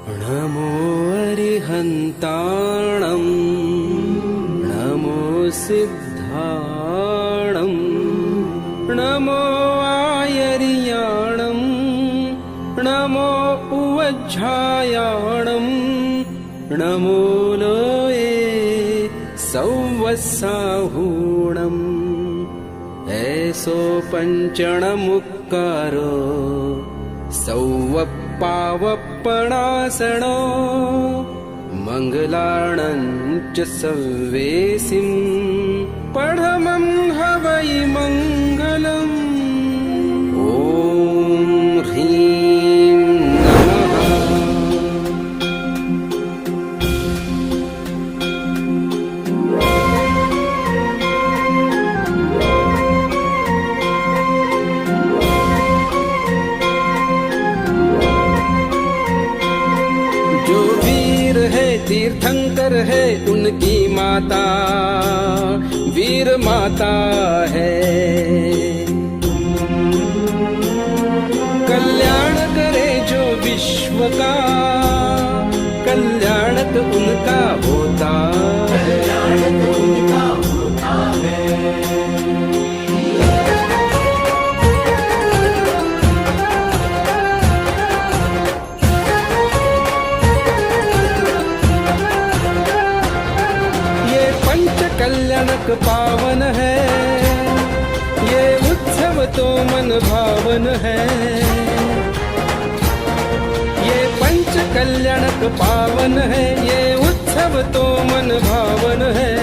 नमो अरिहन्ताणं नमो सिद्धाणं नमो आयर्याणं नमो उवज्झायाणं नमो लोये सौवस्साहूणम् ऐसो पञ्चणमुक्कारो सौवप्पावप्पणासनो मङ्गलाणं च सव्वेसिं पढमं हवै मङ्गलम् ॐ ह्रीं नमः। तीर्थंकर है उनकी माता वीर माता है। कल्याण करे जो विश्व का कल्याणक उनका होता है। कल्याणक पावन है ये उत्सव तो मन भावन है। ये पंच कल्याणक पावन है ये उत्सव तो मन भावन है।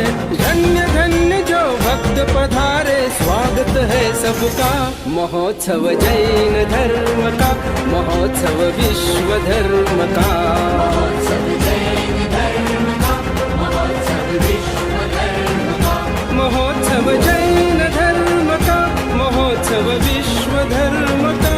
धन्य धन्य जो भक्त पधारे स्वागत है सबका। महोत्सव जैन धर्म का महोत्सव विश्व धर्म का। महोत्सव जैन धर्म का महोत्सव विश्व धर्म का।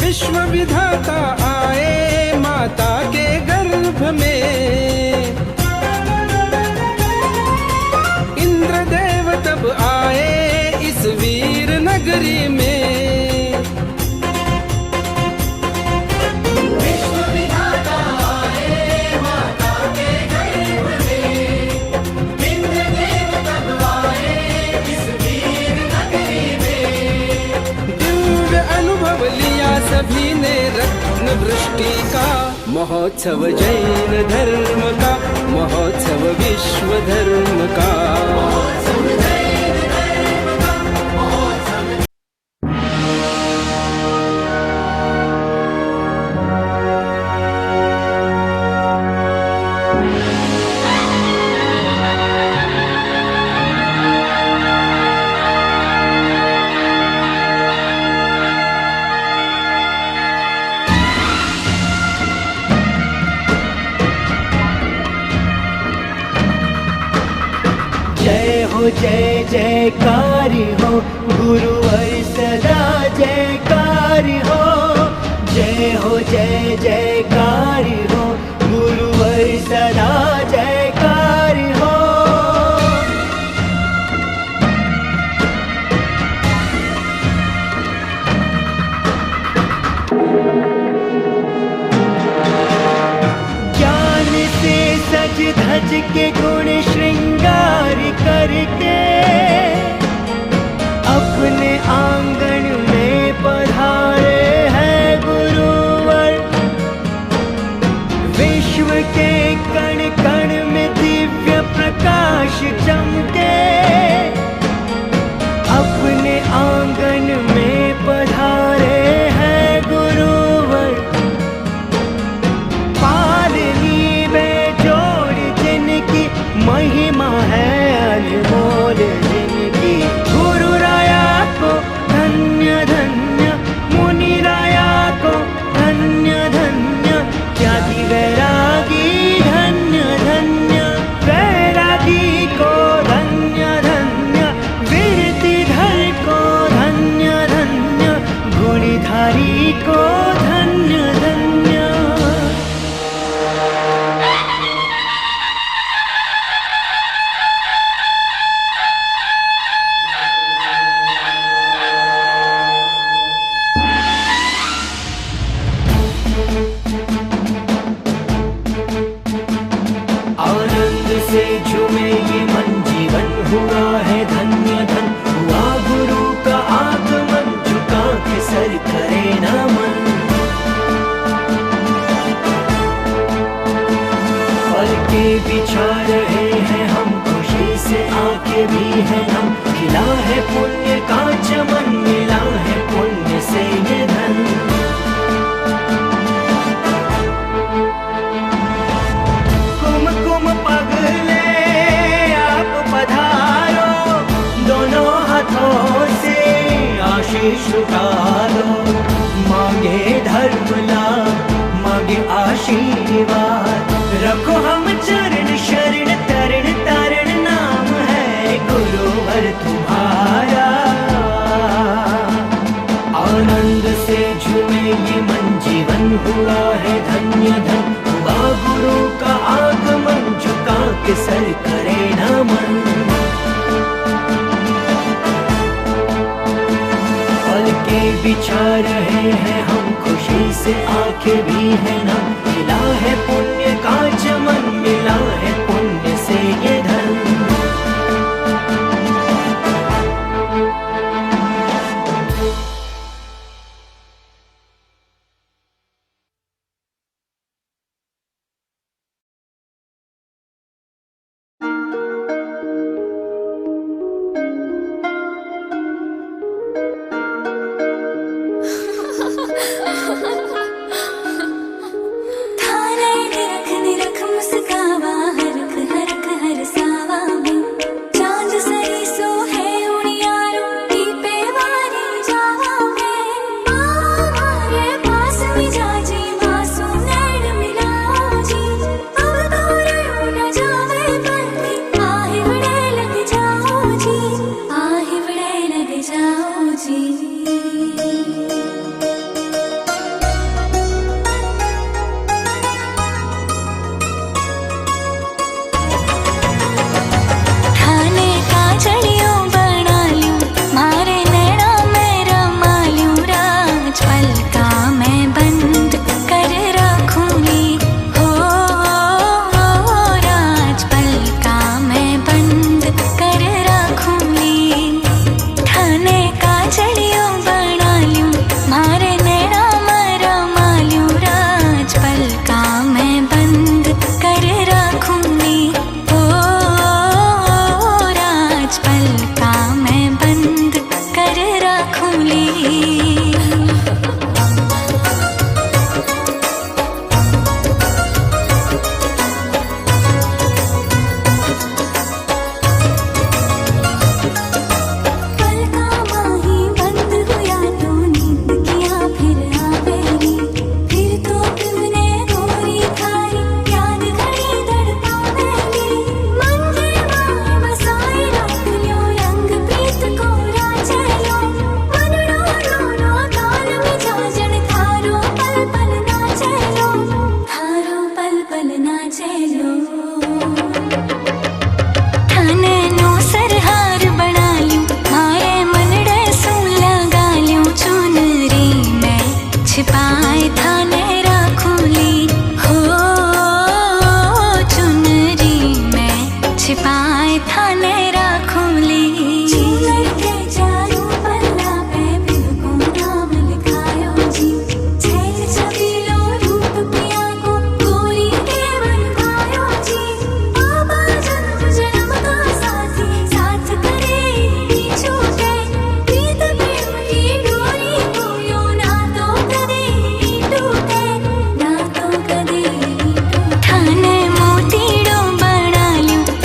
विश्व विधाता आए माता के गर्भ में। इंद्रदेव तब आए इस वीर नगरी में। विश्व विधाता आए माता के गर्भ में। इंद्रदेव तब आए इस वीर नगरी में। दिव्य अनुभव लिया सभी ने रत्न वृष्टि का। महोत्सव जैन धर्म का महोत्सव विश्व धर्म का। जय जयकारी हो गुरुवर सदा जयकारी हो। जय हो जय जयकारी हो गुरुवर सदा जयकारी हो। ज्ञान से सज धज के गुण श्रृंगार करके अपने आंगन में पधारे हैं गुरुवर। विश्व के कण कण में दिव्य प्रकाश चमके अपने आंगन में पधारे हैं गुरुवर। पालनी बेजोड़ जिनकी महिमा है अनमोल जिनकी। गुरु राया को धन्य धन्य मुनि राया को धन्य धन्य। त्यागी वैरागी धन्य धन्य वैरागी को धन्य आके भी है हम, खिला है पुण्य का चमन, मिला है पुण्य से ये धन। कुमकुम पगले आप पधारो, दोनों हाथों से आशीष उतारो। मांगे धर्म लाभ, मांगे आशीर्वाद, रखो हम चरण शरण, तरण तारण नाम है गुरुवर तुम्हारा। आनंद से झूमे ये मन, जीवन हुआ है धन्य धन, हुआ गुरु का आगमन, झुका के सर करे नमन। पल के बिछा रहे हैं हम, खुशी से आंखें भी है ना, मिला है पुण्य का चमन, मिला है पुण्य से ये धन।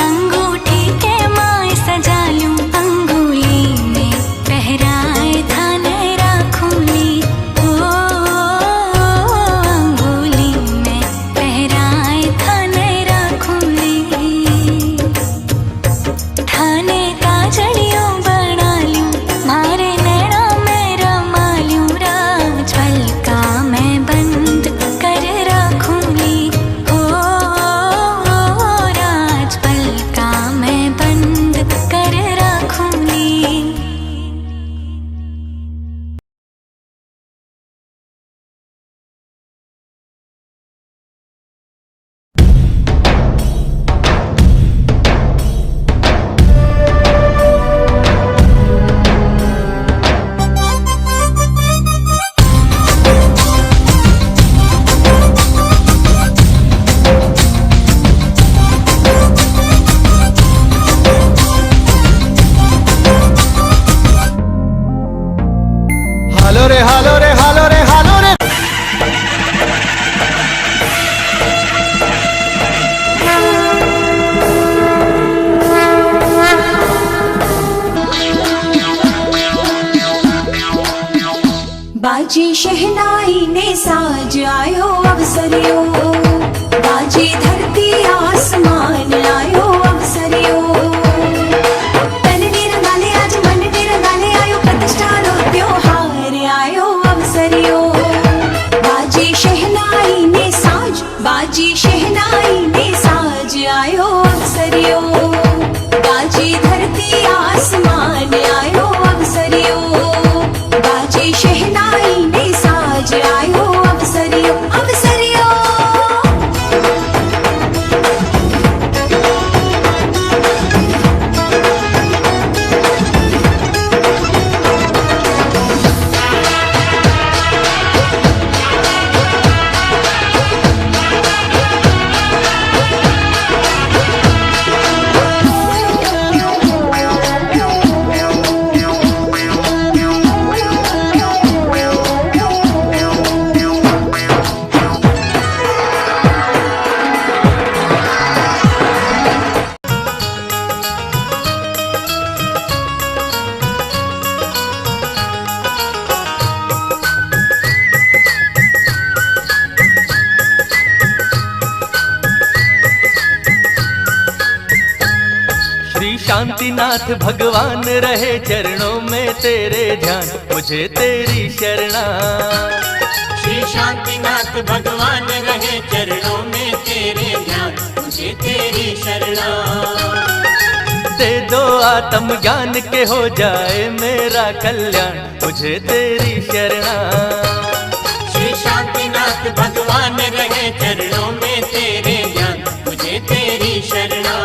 अंगूठी के माय सजालूं, अंगूठी श्री शांतिनाथ भगवान रहे चरणों में तेरे ध्यान, मुझे तेरी शरणा। श्री शांतिनाथ भगवान रहे चरणों में तेरे ध्यान, मुझे तेरी शरणा। दे दो आत्म ज्ञान के हो जाए मेरा कल्याण, मुझे तेरी शरणा। श्री शांतिनाथ भगवान रहे चरणों में तेरे ध्यान, मुझे तेरी शरणा।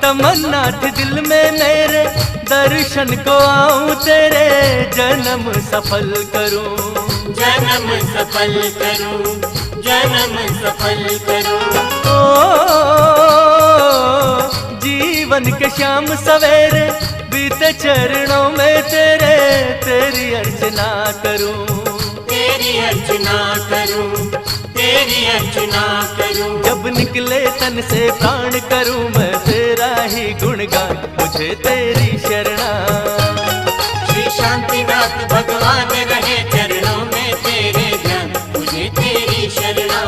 तमन्ना थी दिल में मेरे दर्शन को आऊं तेरे, जन्म सफल करूं, जन्म सफल करूं, जन्म सफल करूं। ओ जीवन के शाम सवेरे बीते चरणों में तेरे, तेरी अर्चना करूं, तेरी अर्चना करूं, तेरी अर्चना करूं। जब निकले तन से प्राण करूं मैं तेरा ही गुणगान, मुझे तेरी शरणा। श्री शांतिनाथ भगवान रहे चरणों में तेरे ध्यान, मुझे तेरी शरणा।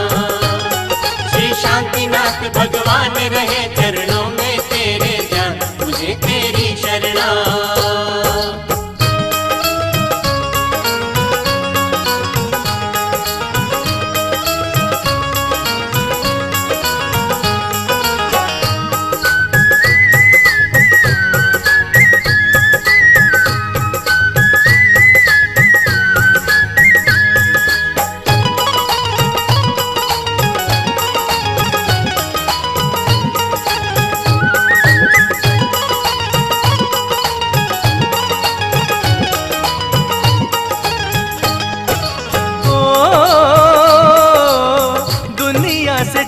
श्री शांतिनाथ भगवान रहे चरणों में तेरे ध्यान, मुझे तेरी शरणा।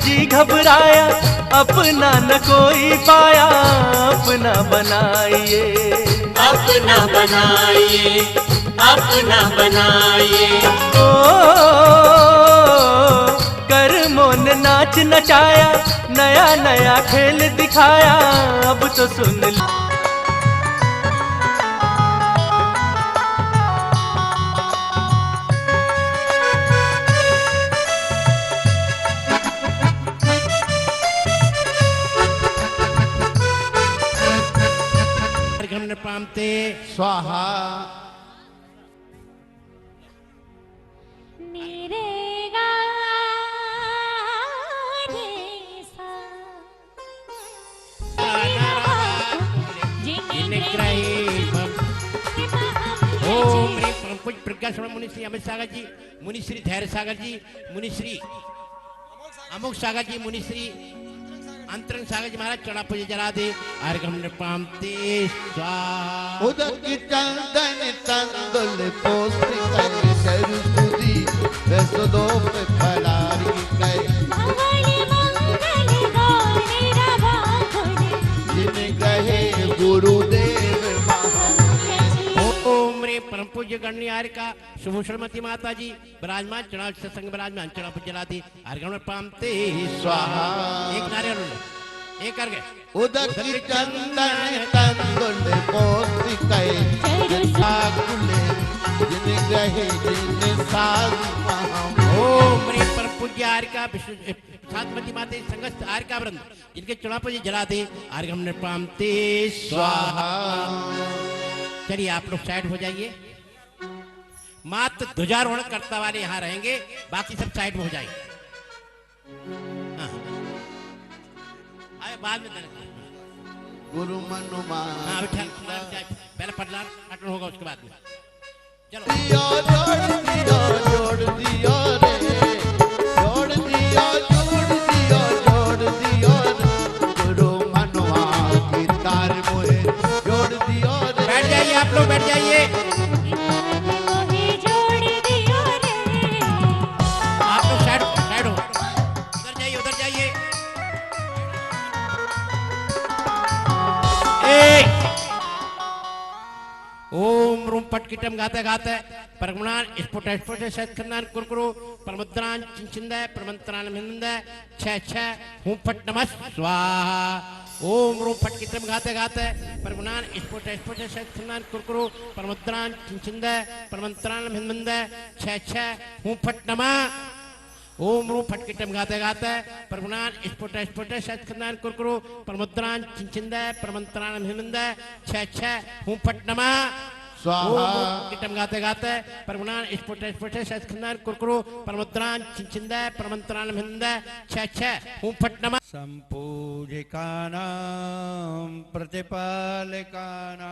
जी घबराया अपना न कोई पाया, अपना बनाइए, अपना बनाइए, अपना बनाइए। ओ कर्मों ने नाच नचाया, नया नया खेल दिखाया, अब तो सुन ली। पामते स्वाहा। मेरे कुछ प्रज्ञा श्रवण मुनि श्री अमित सागर जी, मुनि श्री धैर्य सागर जी, मुनि श्री अमोक सागर जी, मुनि श्री अंतरंग सागर जी महाराज चढ़ा पूजे जला दे। अर्घम नृपामते स्वाहा। उदक चंदन तंदुल पोस्ति कई सरस्वती रसदोप फलारी कई जिन कहे गुरुदेव ओम रे परम पूज्य गणनीय का शुभ श्रीमती माता जी विराजमान चढ़ा सत्संग विराजमान चढ़ा पूज जला दी। अर्घम नृपामते स्वाहा। एक नारियल एक कर गए। उदक चंदन तंदुल पोस्ति कई साकुले जिन कहे जिन साधु महा। ओम रे परम पूज्य आर्का विष्णु सातमती माते संगस्त आर्का वृंद जिनके चढ़ा पूजे जला दे। अर्घम नृपामते स्वाहा। चलिए आप लोग साइड हो जाइए। मात्र ध्वजारोहण करता वाले यहाँ रहेंगे, बाकी सब साइड में हो जाएंगे। बाद में गुरु मनुमा पहले पटना होगा उसके बाद में चलो। जोड़ दिया जोड़ दिया रे, जोड़ दिया जोड़ दिया जोड़ दिया गुरु मनुआ की तार मोहे जोड़ दिया रे। बैठ जाइए आप लोग, बैठ जाइए। फटकिटम गाते गाते परगुणान स्फुट स्फुट सत्खंडान कुरकुरु परमुद्रान चिंचिंद परमंत्रान मिंद छ छ हूं फट नमः स्वाहा ओम रूम फटकिटम गाते गाते परगुणान स्फुट स्फुट सत्खंडान कुरकुरु परमुद्रान चिंचिंद परमंत्रान मिंद छ छ हूं फट नमः ओम रूम फटकिटम गाते गाते परगुणान स्फुट स्फुट सत्खंडान कुरकुरु परमुद्रान चिंचिंद परमंत्रान मिंद छ छ हूं फट नमः स्वाहा कीटम गाते गाते परगुणान स्फुट स्फुट सत्खंडान कुरकुरु परमुद्रान चिंचिंद परमंत्रान मिंद छ छ हूं फट नमः सम्पूजिकानां प्रतिपालकानां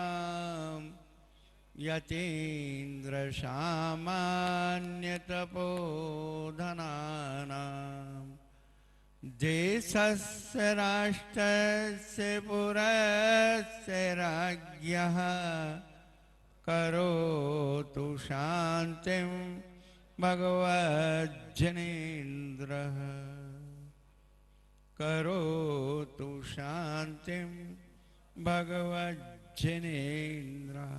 यतीन्द्रसामान्यतपोधनानां देशस्य राष्ट्रस्य पुरस्य राज्ञः करोतु शान्तिं भगवज्जनेन्द्रः करोतु शान्तिं भगवज्जनेन्द्रः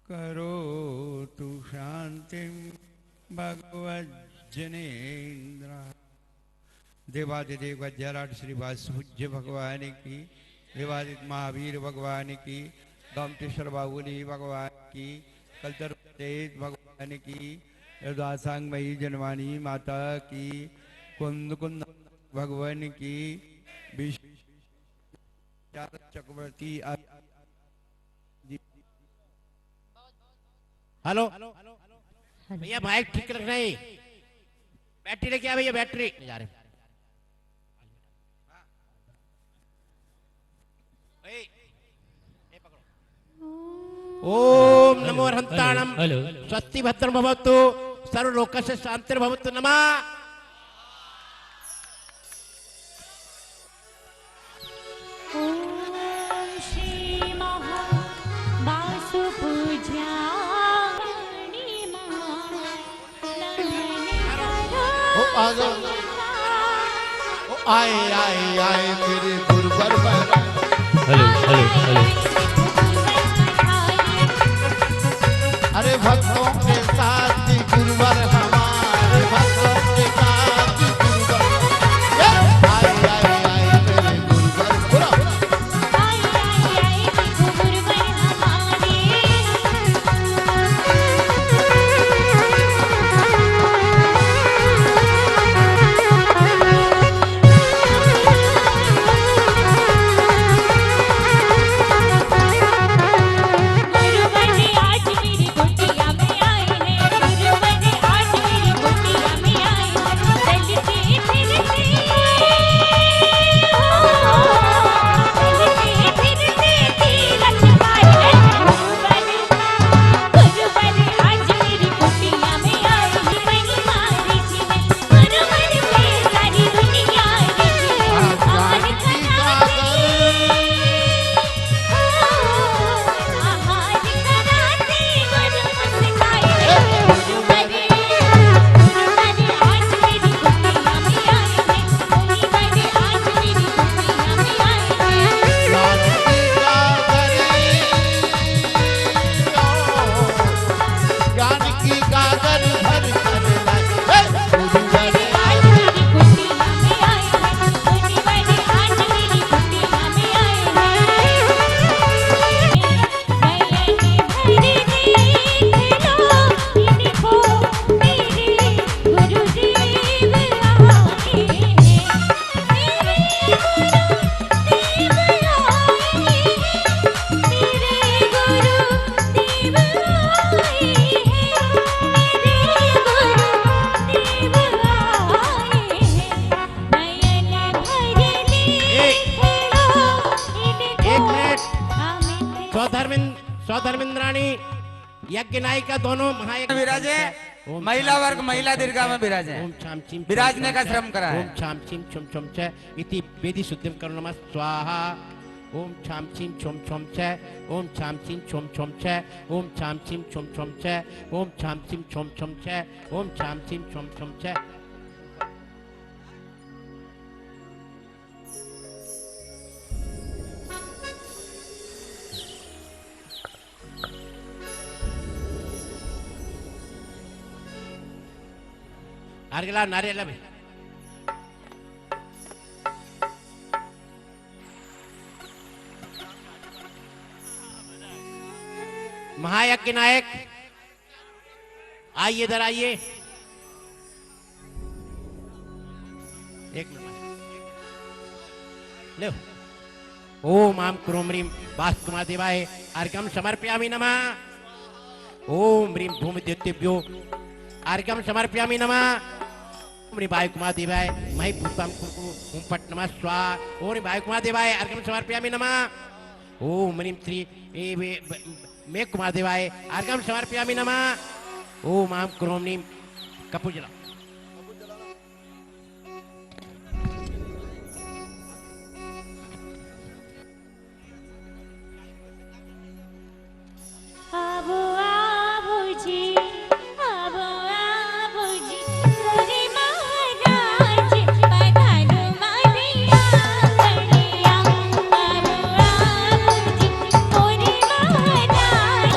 करोतु शान्तिं भगवज्जनेन्द्रः। देवादिदेव गज्जराट श्री वासुपूज्य भगवान की, देवादित महावीर भगवान की, गौमटेश्वर बाहुली भगवान की, कलतर तेज भगवान की, दासांगमयी जनवानी माता की, कुंद कुंद भगवान की, चक्रवर्ती हेलो भैया बाइक ठीक रखना है बैटरी लेके आ भैया बैटरी जा रहे ओम नमो हंताणम स्वस्ति भद्रं भवतु सर्वलोकस्य शांतिर्भवतु नमः आए आए आए मेरे गुरुवर हेलो हेलो हेलो अरे भक्तों के साथ ही गुरुवर हमारे भक्तों के साथ ही गुरुवर आए आए आए मेरे गुरुवर बुरा स्वधर्मेंद्राणी यज्ञ नायिका दोनों महायज्ञ विराजे महिला वर्ग महिला दीर्घा में विराजे ओम छाम चिम विराजने का श्रम करा है ओम छाम चिम छम छम च इति वेदी शुद्धिम करो नमः स्वाहा ओम छाम चिम छम छम च ओम छाम चिम छम छम च ओम छाम चिम छम छम च ओम छाम चिम छम छम च ओम छाम चिम छम छम च अर्घला नारियल में महायज्ञ नायक आइए, इधर आइए। एक मिनट ले। ओम आम क्रोम ह्रीम वास्तुमा देवाय अर्घ्यम समर्पयामि नमः। ओम ह्रीम धूमद्युतिभ्यो अर्घ्यम समर्पयामि नमः। ओम ह्रीम वायुकुमा देवाय महि भूतां कुरु ओम पट नमः स्वाहा। ओम ह्रीम वायुकुमा देवाय अर्घ्यम समर्पयामि नमः। ओम ह्रीम श्री मे कुमार देवाय अर्घ्यम समर्पयामि नमः। ओम आम क्रोम ह्रीम कपूर जला। आबो आबो जी, आबो आबो जी, मोरे महाराज पधारो मारिया गणिया। आबो आबो जी, मोरे महाराज।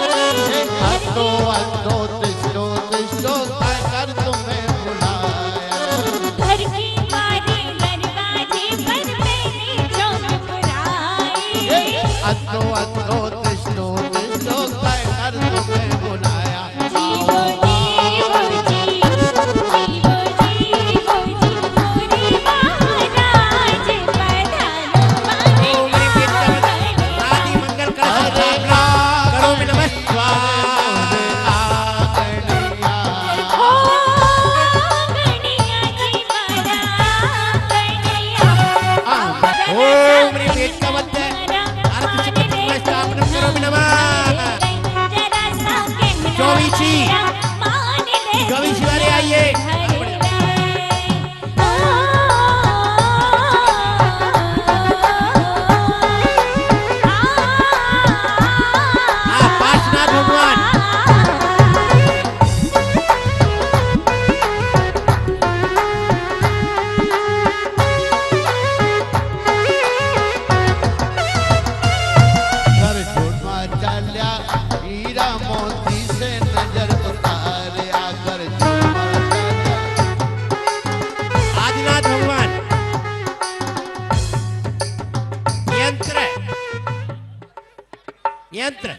अंधो अंधो तिष्ठो तिष्ठो कर तुम्हें बुलाया। घर की मारे दरवाजे पर मैंने चौक पुराए। अंधो अंधो तिष्ठो तिष्ठो कर तुम्हें बुलाया। जीवो जीवो जी, जीवो जीवो जी, मोरे महाराज पधारो मारिया गणिया। आदि मंगल कलश स्थापना करो में नमः स्वाहा। ओ गणिया जी बड़ा गणिया। ओम ह्रीम वेदकवच अर्घ्य स्थापना करो में नमः। चौबीसी वाले आइए। पार्श्वनाथ भगवान घर छोड़वा चाल्या हीरा मोती से नजर उतारे आकर छोड़वा चाल्या। आदिनाथ भगवान यंत्र यंत्र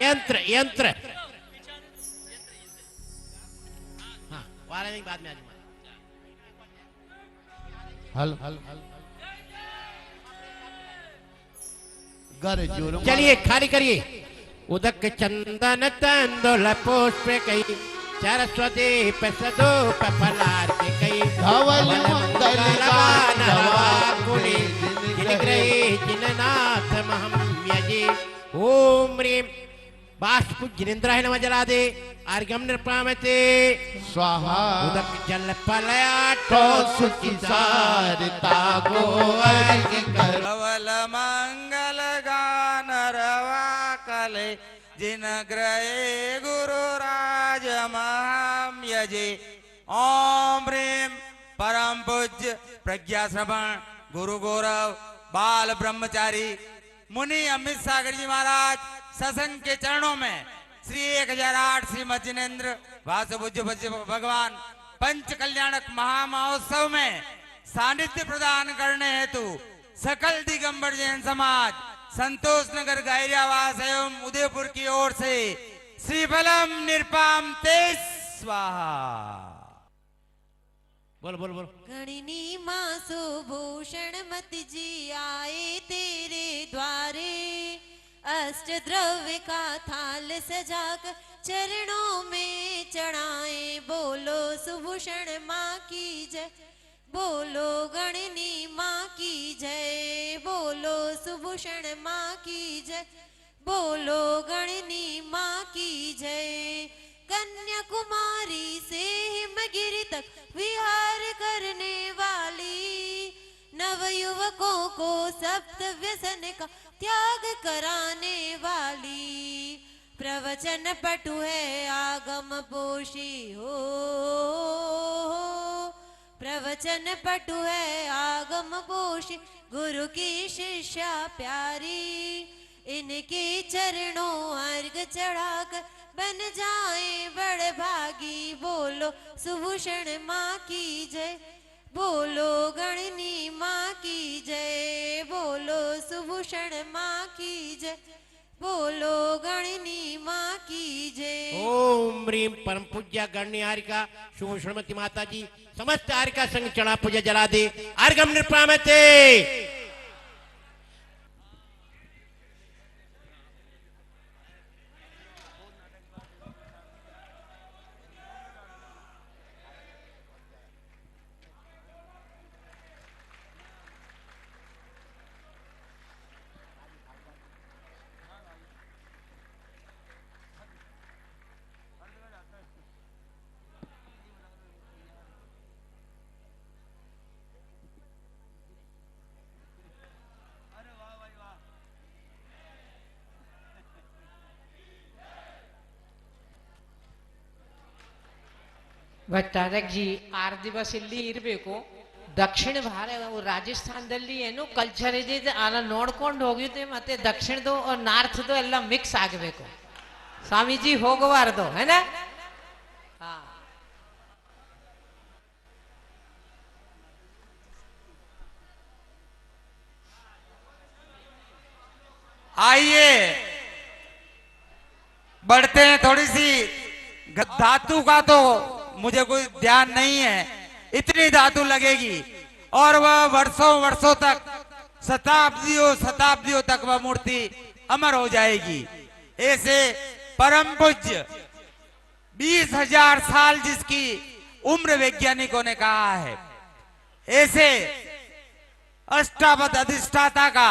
यंत्र यंत्र हाँ वाला नहीं, बाद में आ जाऊंगा। हल हल घर जुर्मा चलिए खाली करिए। उदक चंदन तंदुल पुष्प कई सरस्वती प्रसदोप फलार के कई धवल मंगल गान नवा कुले जिनग्रहे जिननाथ महम यजे। ओम ह्रीम बाष्पु जिनेन्द्राय नमः जला दे अर्घ्यम निर्पामते स्वाहा। उदक जल पलयाटो तो सुचिसारता को अर्घ्य कर। धवल मंगल गान रवा कले जिन ग्रहे गुरु राज महाम यजे। ओम ह्रीम परम पूज्य प्रज्ञा श्रवण गुरु गौरव बाल ब्रह्मचारी मुनि अमित सागर जी महाराज सत्संग के चरणों में श्री 1008 श्रीमद जिनेन्द्र वासुपूज्य भगवान पंच कल्याणक महामहोत्सव में सानिध्य प्रदान करने हेतु सकल दिगंबर जैन समाज संतोष नगर गायरियावास एवं उदयपुर की ओर से श्रीफलम निरपाम ते स्वाहा। बोल बोल बोल। गणिनी मासो भूषण मत जी आए तेरे द्वारे। अष्ट द्रव्य का थाल सजाकर चरणों में चढ़ाए। बोलो सुभूषण माँ की जय, बोलो गणिनी माँ की जय, बोलो सुभूषण माँ की जय, बोलो गणिनी माँ की जय। कन्याकुमारी से हिमगिरी तक विहार करने वाली, नवयुवकों को सप्त व्यसन का त्याग कराने वाली, प्रवचन पटु है आगम पोषी हो। प्रवचन पटु है आगम पोषी गुरु की शिष्या प्यारी। इनके चरणों अर्घ चढ़ाकर बन जाए बड़ भागी। बोलो सुभूषण माँ की जय, बोलो गणनी माँ की जय, बोलो सुभूषण माँ की जय, बोलो गणनी माँ की जय। ओम ह्रीं परम पूज्य गण्य हारिका शुभ श्रीमती माता जी समस्त हारिका संग चढ़ा पूजा जला दे अर्घम निर्प्रामते। ಭಟ್ಟಾರಕಜಿ 6 ದಿವಸ ಇಲ್ಲಿ ಇರಬೇಕು. ದಕ್ಷಿಣ ಭಾರತ ರಾಜಸ್ಥಾನದಲ್ಲಿ ಏನು ಕಲ್ಚರ್ ಇದೆ ಅಲ್ಲ ನೋಡ್ಕೊಂಡು ಹೋಗಿದ್ದೆ. ಮತ್ತೆ ದಕ್ಷಿಣದು ನಾರ್ತ್ದು ಎಲ್ಲ ಮಿಕ್ಸ್ ಆಗಬೇಕು. ಸ್ವಾಮೀಜಿ ಹೋಗಬಾರದು ಏನ. आइए बढ़ते हैं। थोड़ी सी धातु का तो मुझे कोई ध्यान नहीं है, इतनी धातु लगेगी और वह वर्षों वर्षों तक शताब्दियों शताब्दियों तक वह मूर्ति अमर हो जाएगी। ऐसे परम पूज्य 20,000 साल जिसकी उम्र वैज्ञानिकों ने कहा है, ऐसे अष्टावध अधिष्ठाता का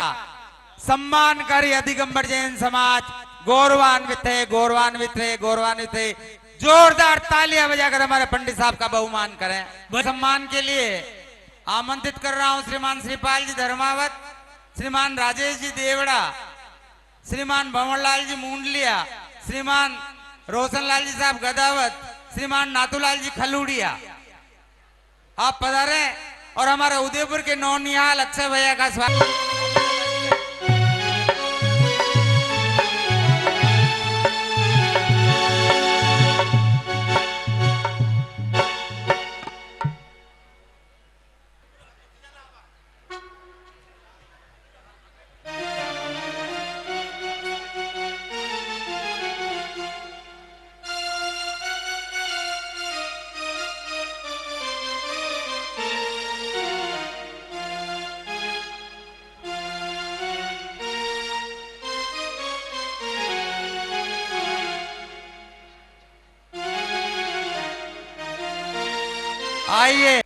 सम्मानकारी अधिगंबर जैन समाज गौरवान्वित है, गौरवान्वित है, गौरवान्वित है। जोरदार तालियां बजाकर हमारे पंडित साहब का बहुमान करें। सम्मान के लिए आमंत्रित कर रहा हूं श्रीमान श्रीपाल जी धर्मावत, श्रीमान राजेश जी देवड़ा, श्रीमान भंवरलाल जी मुंडलिया, श्रीमान रोशनलाल जी साहब गदावत, श्रीमान नाथूलाल जी खलूड़िया। आप पधारे और हमारे उदयपुर के नौनिहाल अक्षय भैया का स्वागत। आइए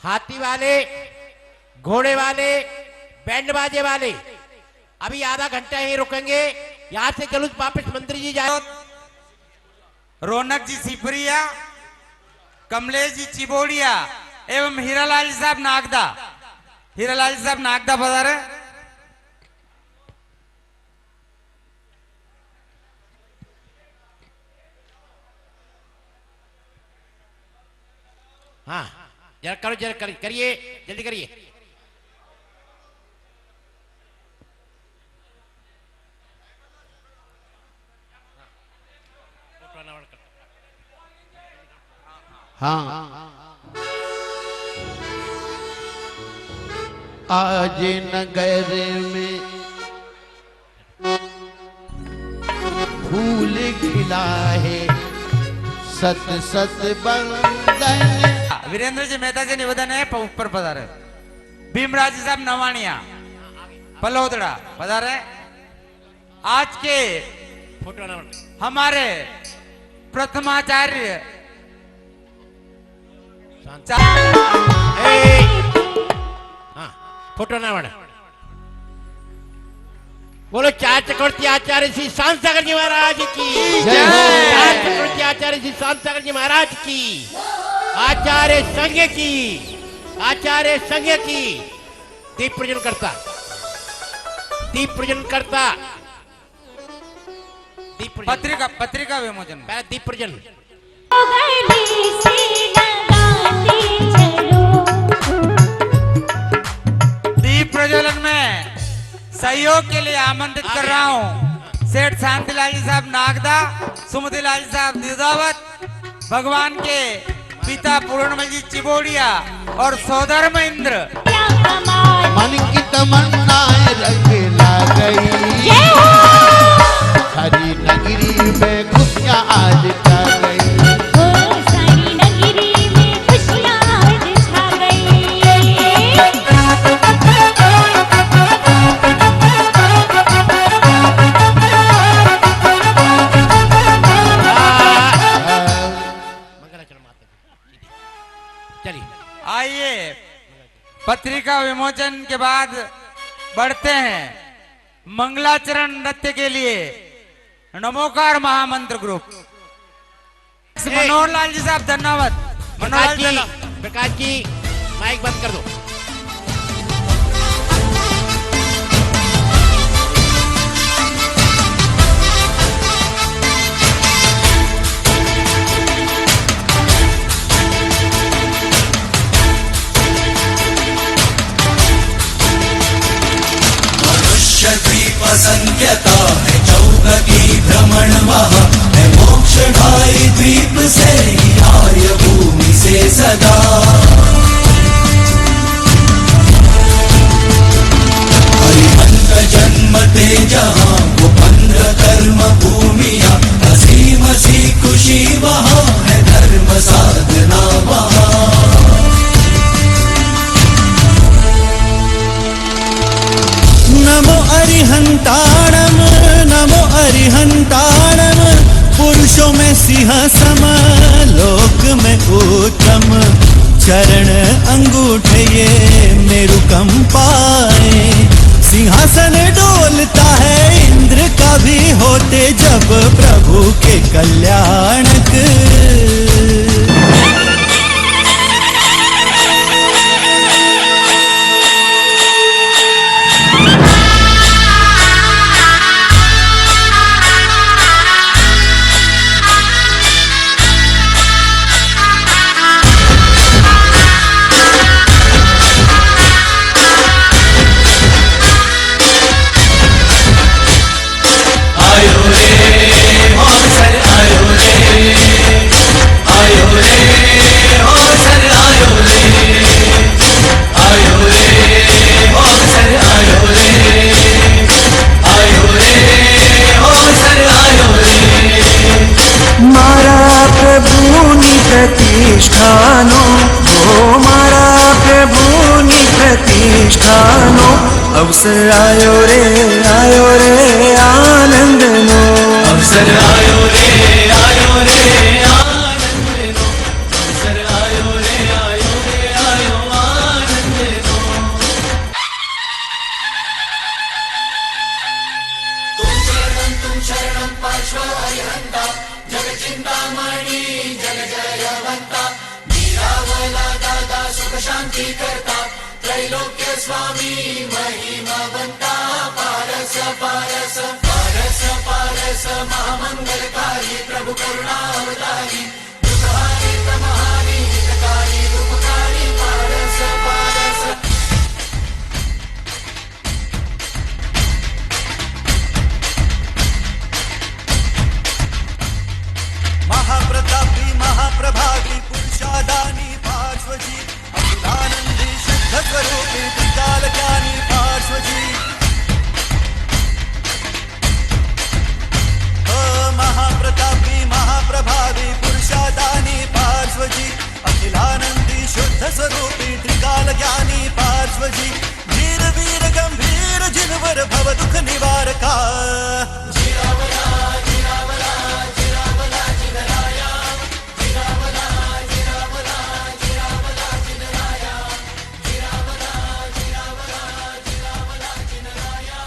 हाथी वाले, घोड़े वाले, बैंड बाजे वाले अभी आधा घंटा ही रुकेंगे। यहाँ से जुलूस वापस मंत्री जी जाए। रौनक जी सिपरिया, कमलेश जी चिबोड़िया एवं हीरालाल जी साहब नागदा, हीरालाल जी साहब नागदा पधारे। हाँ जरा करो, जरा करिए, जल्दी करिए। हाँ आज नगर में फूल खिला है, सत सत बंदन। वीरेंद्र जी मेहता जी निवेदन है ऊपर पधारे। भीमराज जी साहब नवानिया पलोदड़ा पधारे। आज के फोटो ना हमारे प्रथमाचार्य हाँ फोटो ना बना। बोलो चार चक्रवर्ती आचार्य श्री शांत सागर जी महाराज की जय। चार चक्रवर्ती आचार्य श्री शांत सागर जी महाराज की आचार्य संघ की दीप प्रज्वलन करता पत्रिका विमोचन पहले दीप प्रज्वलन। दीप प्रज्वलन में सहयोग के लिए आमंत्रित कर रहा हूँ सेठ शांतिलाल जी साहब नागदा, सुमति लाल जी साहब दिदावत, भगवान के पिता पूर्णमल जी चिबोड़िया और सौदर महेंद्र। मन की तमन्नाएं रंग ला गई, हरी नगरी में खुशियाँ आज छा गई। सारी नगरी में खुशियाँ आज छा गई। चलिए आइए पत्रिका विमोचन के बाद बढ़ते हैं मंगलाचरण नृत्य के लिए नमोकार महामंत्र ग्रुप। मनोहर लाल जी साहब धन्यवाद। प्रकाश जी माइक बंद कर दो। संख्यता है चौगति भ्रमण महा है मोक्षदायी द्वीप से आर्य भूमि से सदा। हरिहंत जन्मते जहाँ वो पंद्र कर्म भूमिया, हसी मसी खुशी वहाँ है धर्म साधना वहाँ। नमो अरिहंताणम नमो अरिहंताणम, पुरुषों में सिंह सम लोक में उत्तम, चरण अंगूठे ये मेरु कंपाए, सिंहासन डोलता है इंद्र का भी होते जब प्रभु के कल्याणक। प्रतिष्ठानो वो मारा प्रभुनि प्रतिष्ठानो, अवसर आयो रे आनंद नो, अवसर आयो रे आनंद नो, अवसर आयो रे आनंद नो। तुम शरणं पार्श्व अरिहंता, जग चिंतामणि जग जयवंता, मीरावला दादा सुख शांति करता, त्रैलोक्य स्वामी महिमावंता, पारस पारस पारस पारस महामंगलकारी, प्रभु करुणावतारी, दुखहारी तमहारी हितकारी रूपकारी, पारस पारस। महाप्रतापी महाप्रभावी पुरुषादानी पार्श्वजी, अखिलानंदी शुद्ध स्वरूपी त्रिकाल ज्ञानी पार्श्वजी। महाप्रतापी महाप्रभावी पुरुषादानी पार्श्वजी, अखिलानंदी शुद्ध स्वरूपी त्रिकाल ज्ञानी पार्श्वजी। वीर वीर गंभीर जिनवर भव दुख निवारका, जिरावला जिरावला जिरावला जिनराया, जिरावला जिरावला जिरावला जिनराया, जिरावला जिरावला जिरावला जिनराया,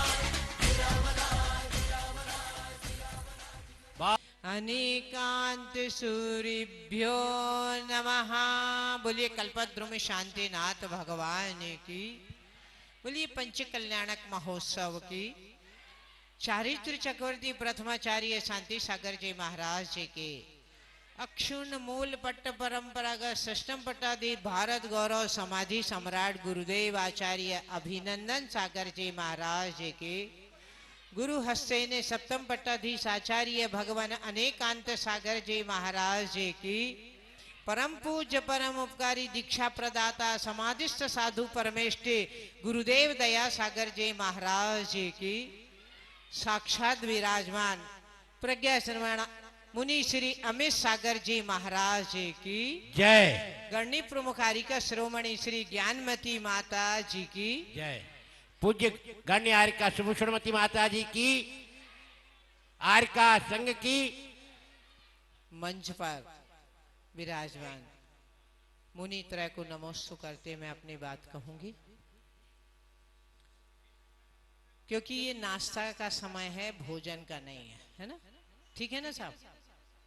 जिरावला जिरावला जिरावला। अनेका शांति सूर्यभ्यो नमः। बोलिए कल्पद्रुम शांतिनाथ भगवान की। बोलिए पंच कल्याणक महोत्सव की। चारित्र चक्रवर्ती प्रथमाचार्य शांति सागर जी महाराज जी के अक्षुण मूल पट्ट परंपरागत षष्टम पट्टाधि भारत गौरव समाधि सम्राट गुरुदेव आचार्य अभिनंदन सागर जी महाराज जी के गुरु हस्ते ने सप्तम पट्टाधीश आचार्य भगवान अनेकांत सागर जी महाराज जी की परम पूज्य परम उपकारी दीक्षा प्रदाता समाधिस्थ साधु परमेष्टि गुरुदेव दया सागर जी महाराज जी की साक्षात विराजमान प्रज्ञा श्रवण मुनि श्री अमित सागर जी महाराज जी की जय। गणनी प्रमुखारिका श्रोमणी श्री ज्ञानमती माता जी की जय। पूज्य गण्य आर्यका सुभूषणमती माता जी की, आर्यका संघ की। मंच पर विराजमान मुनि त्रय को नमोस्तु करते मैं अपनी बात कहूंगी, क्योंकि ये नाश्ता का समय है, भोजन का नहीं है ना? ठीक है ना साहब?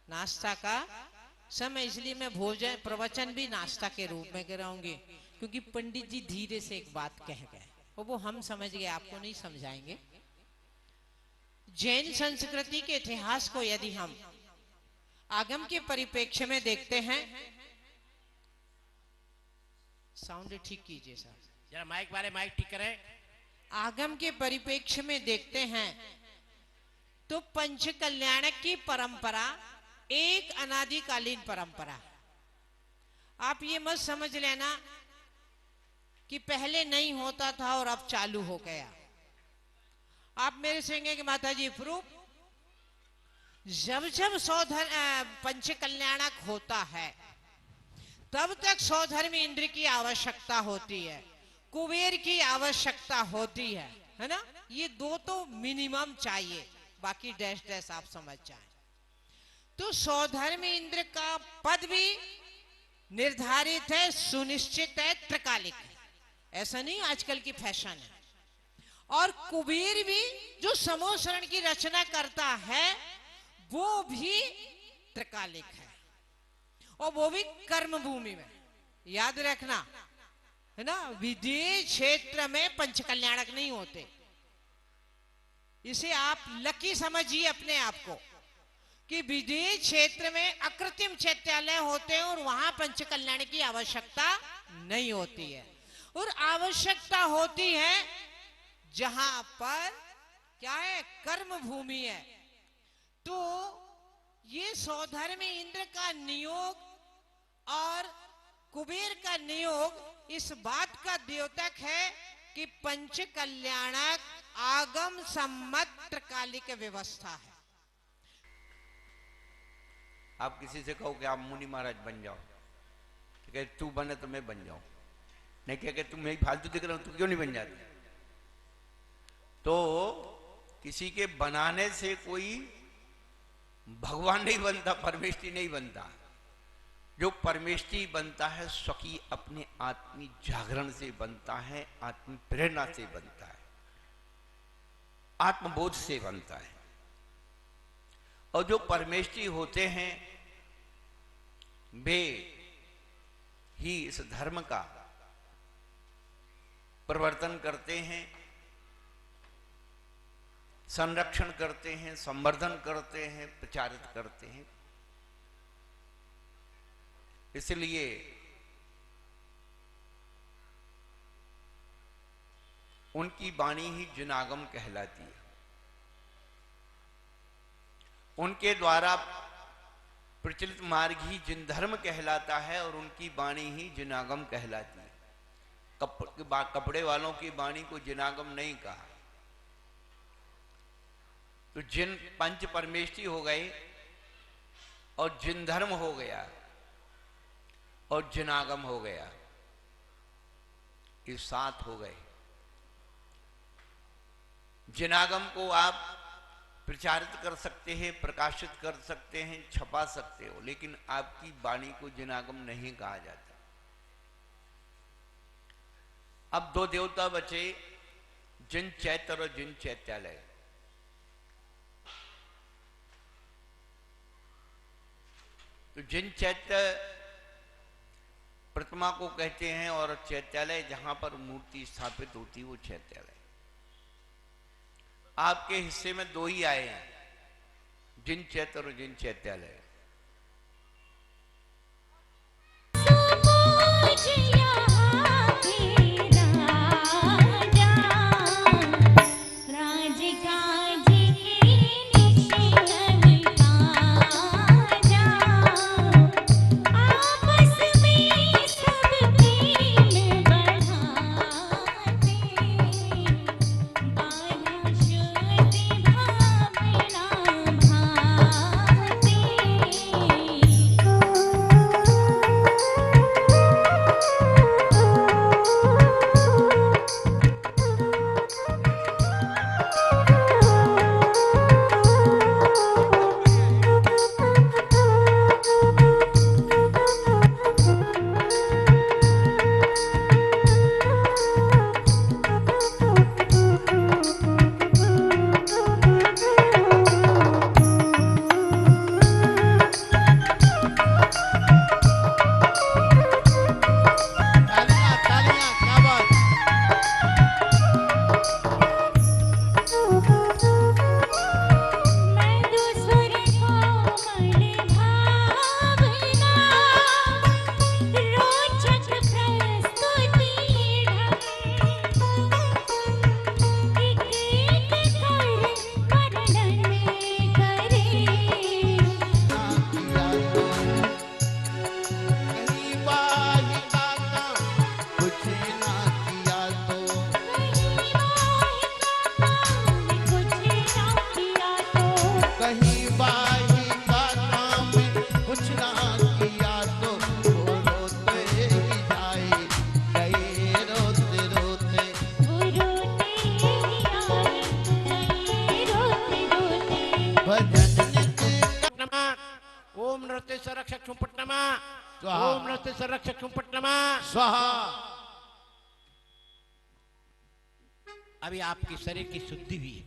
नाश्ता का समय, इसलिए मैं भोजन प्रवचन भी नाश्ता के रूप में कराऊंगी, क्योंकि पंडित जी धीरे से एक बात कह गए और वो हम समझ गए, आपको नहीं समझाएंगे। जैन संस्कृति के इतिहास को यदि हम आगम के परिप्रेक्ष्य में देखते हैं, साउंड ठीक कीजिए साहब, जरा माइक वाले माइक ठीक करें। आगम के परिप्रेक्ष्य में देखते हैं तो पंच कल्याणक की परंपरा एक अनादिकालीन परंपरा। आप ये मत समझ लेना कि पहले नहीं होता था और अब चालू हो गया। आप मेरे से कहेंगे कि माता जी प्रूफ, जब जब पंच कल्याणक होता है तब तक सौधर्मी इंद्र की आवश्यकता होती है, कुबेर की आवश्यकता होती है ना? ये दो तो मिनिमम चाहिए, बाकी डैश डैश आप समझ जाए। तो सौधर्मी इंद्र का पद भी निर्धारित है, सुनिश्चित है, त्रिकालिक है, ऐसा नहीं आजकल की फैशन है। और कुबेर भी जो समोसरण की रचना करता है वो भी त्रिकालिक है, और वो भी कर्म भूमि में। याद रखना है ना, विदेश क्षेत्र में पंच कल्याणक नहीं होते। इसे आप लकी समझिए अपने आप को कि विदेश क्षेत्र में अकृत्रिम चैत्यालय होते हैं और वहां पंच कल्याण की आवश्यकता नहीं होती है, और आवश्यकता होती है जहां पर क्या है, कर्म भूमि है। तो ये सौधर्मी इंद्र का नियोग और कुबेर का नियोग इस बात का द्योतक है कि पंच कल्याणक आगम सम्मत त्रिकालिक व्यवस्था है। आप किसी से कहो कि आप मुनि महाराज बन जाओ, तो कहे तू बने तो मैं बन जाऊं, नहीं क्या तुम यही फालतू दिख रहा हूं, तू क्यों नहीं बन जाती? तो किसी के बनाने से कोई भगवान नहीं बनता, परमेष्टि नहीं बनता। जो परमेष्टि बनता है स्वकीय अपने आत्मी जागरण से बनता है, आत्मी प्रेरणा से बनता है, आत्मबोध से बनता है। और जो परमेष्टि होते हैं वे ही इस धर्म का प्रवर्तन करते हैं, संरक्षण करते हैं, संवर्धन करते हैं, प्रचारित करते हैं। इसलिए उनकी वाणी ही जिनागम कहलाती है, उनके द्वारा प्रचलित मार्ग ही जिन धर्म कहलाता है, और उनकी वाणी ही जिनागम कहलाती है। कपड़े वालों की वाणी को जिनागम नहीं कहा। तो जिन पंच परमेष्टि हो गए और जिन धर्म हो गया और जिनागम हो गया, ये सात हो गए। जिनागम को आप प्रचारित कर सकते हैं, प्रकाशित कर सकते हैं, छपा सकते हो, लेकिन आपकी वाणी को जिनागम नहीं कहा जाता। अब दो देवता बचे, जिन चैत्र और जिन चैत्यालय। तो जिन चैत्य प्रतिमा को कहते हैं और चैत्यालय जहां पर मूर्ति स्थापित होती वो चैत्यालय। आपके हिस्से में दो ही आए हैं, जिन चैत्य और जिन चैत्यालय। ओम नमस्ते संरक्षक पट्टनमा, ओम नमस्ते संरक्षक पट्टनमा स्वाहा। अभी आपके शरीर की शुद्धि हुई है।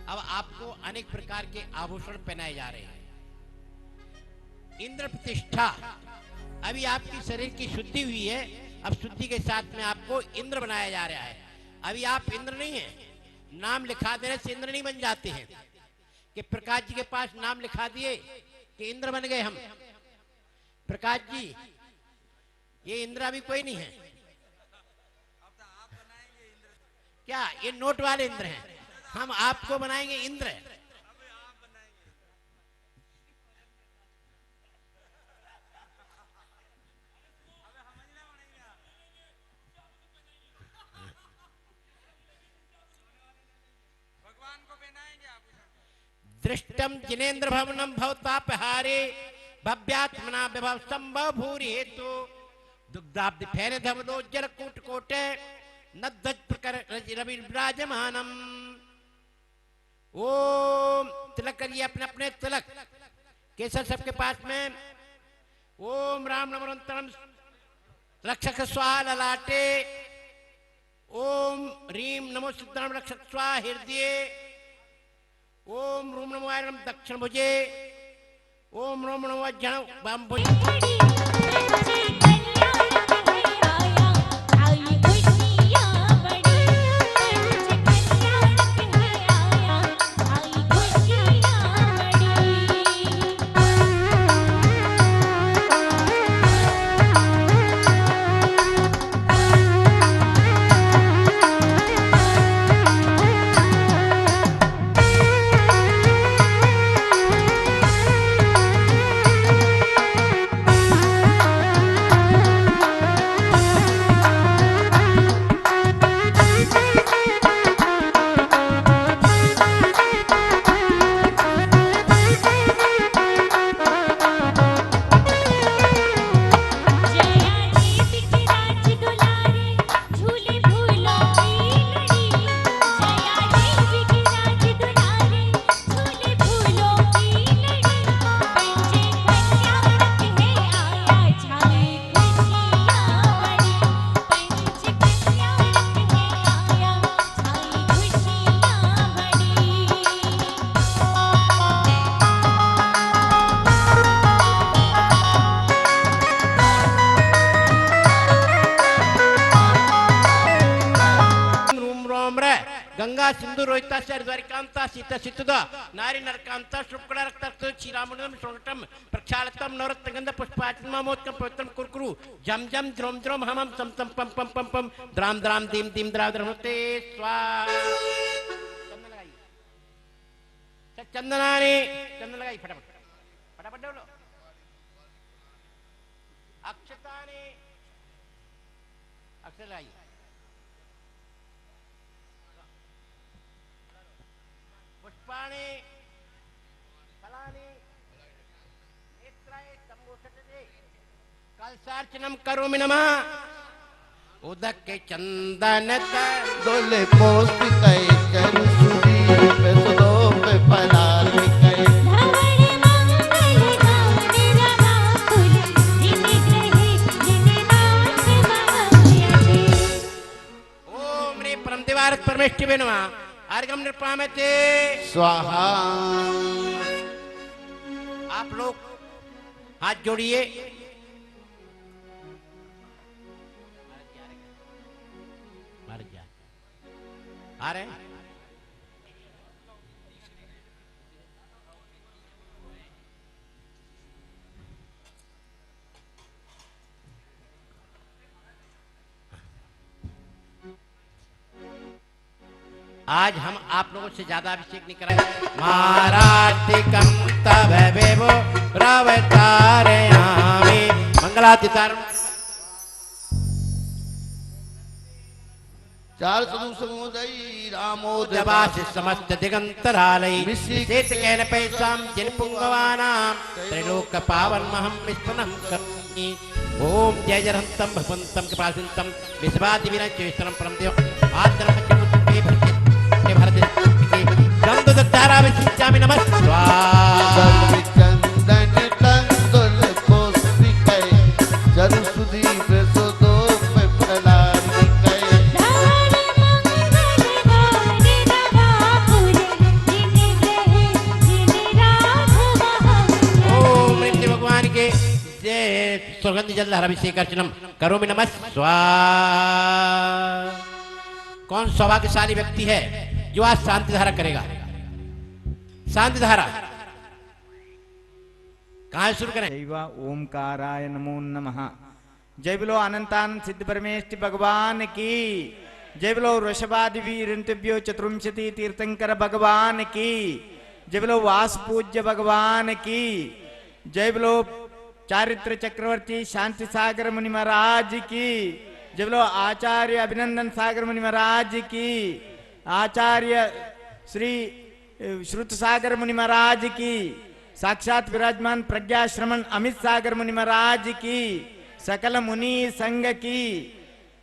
अब आपको अनेक प्रकार के आभूषण पहनाए जा रहे हैं। इंद्र प्रतिष्ठा, अभी आपकी शरीर की शुद्धि हुई है। अब शुद्धि के साथ में आपको इंद्र बनाया जा रहा है। अभी आप इंद्र नहीं हैं, नाम लिखा देने से इंद्र नहीं बन जाते हैं। कि प्रकाश जी के पास नाम लिखा दिए कि इंद्र बन गए हम। प्रकाश जी, ये इंद्र अभी कोई नहीं है क्या? ये नोट वाले इंद्र हैं, हम आपको बनाएंगे इंद्र। दृष्टम जिनेन्द्र भवनम भवतापहारे भव्यात्मना विभव संभव भूरि हेतु दुग्धाब्द फैन धमदोज्जल कूट कोटे नद्दज प्रकर रवि विराजमानम। ओम तिलक करिए अपने अपने तिलक, केसर सबके पास में। ओम राम नमोन्तरम रक्षक स्वाहा ललाटे। ओम रीम नमो सिद्धम रक्षक स्वाहा हृदय। ओम रूम नमो आयरम दक्षिण भुजे। ओम रोम नमो जन वाम भुजे। गंगा सिंधु रोहिता से हरिद्वारिकांता सीता सितुदा नारी नरकांता शुक्ला रक्त श्रीरामुणम सोनटम प्रक्षालतम नवरत्न गंध पुष्पाचन मोदकम पवित्रम कुरकुरु जम जम द्रोम द्रोम हमम सम सम पम पम पम पम द्राम द्राम दीम दीम द्राव द्रमते स्वाहा। चंदनाने चंदन लगाई फटाफट फटाफट बोलो। अक्षताने अक्षर लगाई। पुष्पाणे फलानि नेत्राय संगोषते कलशार्चनम करोमि नमः। उदक के चंदन दोले पोस्पित कर सुदीप सुदोप पलाल कई ओम रे परम देवारत परमेष्टि नमः। अर्घम निर्पामते स्वाहा। आप लोग हाथ जोड़िए। आ रहे हैं? आज हम आप लोगों से ज्यादा अभिषेक नहीं कराएंगे। महारातिकम तब बेबो रवतारयामि मंगलातितार चार सदु समुदयी रामोदवास समस्त दिगंतरालय विशेष कहन पैसाम जिन पुंगवानाम त्रिलोक पावन महम विष्णुनम करोमि। ओम जय जयंतम भगवंतम कृपासिंतम विश्वादि विरंचेश्वरम परम देव आद्रम चिमुत्ते भरते भरते गंध दत्तारा विचिचामि नमः स्वाहा। चंदन तंदुल पोस्पित जन सुदीप सुदोप पलाल सुगंधि जल अभिषेक अर्चनम करोमि नमः स्वाहा। कौन सौभाग्यशाली व्यक्ति है जो आज शांति धारा करेगा? शांति धारा कहाँ शुरू करें? ओमकाराय नमो नमः। जय बोलो अनंतानंद सिद्ध परमेष्टि भगवान की जय। बोलो वृषभादि वीरंतभ्यो चतुर्विंशति तीर्थंकर भगवान की जय। बोलो वास पूज्य भगवान की जय। बोलो चारित्र चक्रवर्ती शांति सागर मुनि महाराज की जय। बोलो आचार्य अभिनंदन सागर मुनि महाराज की आचार्य श्री श्रुत सागर मुनि महाराज की साक्षात विराजमान प्रज्ञा श्रमण अमित सागर मुनि महाराज की सकल मुनि संघ की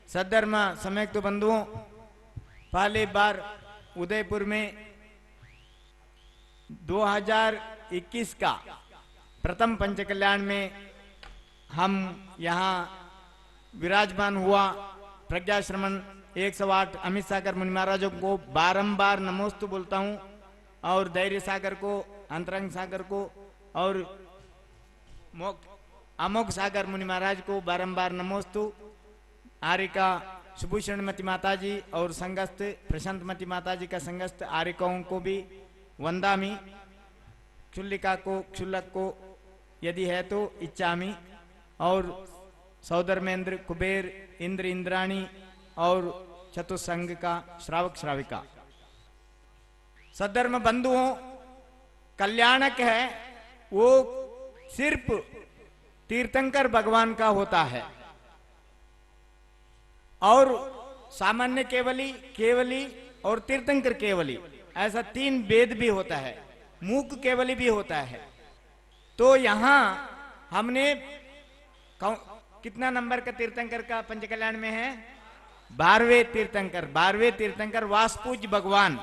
सद्धर्म समयक्त बंधुओं, पहली बार उदयपुर में 2021 का प्रथम पंचकल्याण में हम यहाँ विराजमान हुआ। प्रज्ञा श्रमण 108 अमित सागर मुनि महाराजों को बारंबार नमोस्तु बोलता हूँ और धैर्य सागर को, अंतरंग सागर को और अमोघ सागर मुनि महाराज को बारंबार नमोस्तु। आर्यका सुभूषणमती माता जी और संगस्त प्रशांतमती माता जी का संगस्त आर्यकों को भी वंदामी। क्षुल्लिका को, क्षुल्लक को यदि है तो इच्छामी और सौधर्मेंद्र, कुबेर, इंद्र, इंद्राणी और चतुसंग का श्रावक श्राविका। सद्धर्म बंधुओं, कल्याणक है वो सिर्फ तीर्थंकर भगवान का होता है और सामान्य केवली, केवली और तीर्थंकर केवली, ऐसा 3 वेद भी होता है। मूक केवली भी होता है। तो यहां हमने कितना नंबर का तीर्थंकर का पंचकल्याण में है? 12वें तीर्थंकर। 12वें तीर्थंकर वासपूज्य भगवान,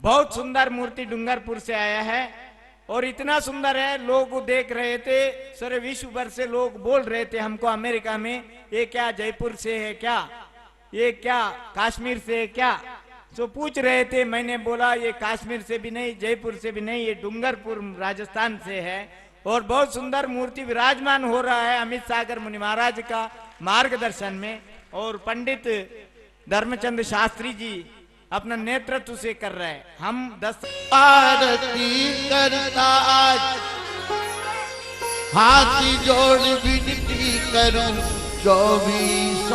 बहुत सुंदर मूर्ति डूंगरपुर से आया है और इतना सुंदर है, लोग देख रहे थे, सारे विश्व भर से लोग बोल रहे थे हमको अमेरिका में, ये क्या जयपुर से है क्या, ये क्या कश्मीर से है क्या, तो पूछ रहे थे। मैंने बोला ये कश्मीर से भी नहीं, जयपुर से भी नहीं, ये डूंगरपुर राजस्थान से है और बहुत सुंदर मूर्ति विराजमान हो रहा है अमित सागर मुनि महाराज का मार्गदर्शन में। और पंडित धर्मचंद्र शास्त्री जी अपना नेतृत्व से कर रहे हैं। हम 10 आरती करता आज हाथी जोड़ विनती करूं 24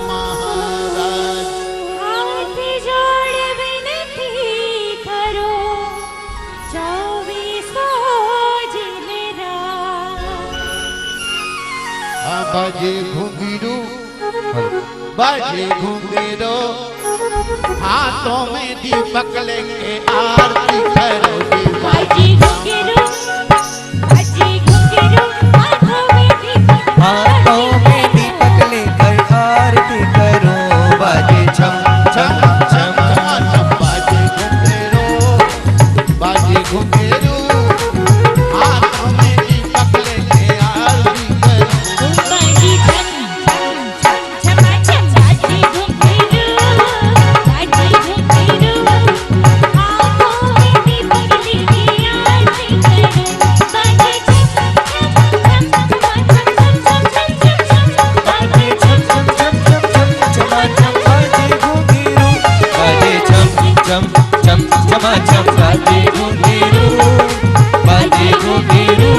महाराज। हाथ जोड़ विनती करो 24 जिलेदार। बाजे घुंघरू बाजे घुंघरू हाथों में दीपक लेके आरती करो बाजे घुंघरू बाजे घुंघरू हाथों में दीपक लेकर आरती करो बाजे छम छम छम बाजे घुंघरू बाजे घुंघरू हाथों में दीपक लेके आरती करो बाजे छम छम छम छम बाजे घुंघरू बाजे घुंघरू हाथों में दीपक लेके आरती करो बाजे छम छम छम छम छम छम बाजे घुंघरू बाजे घुंघरू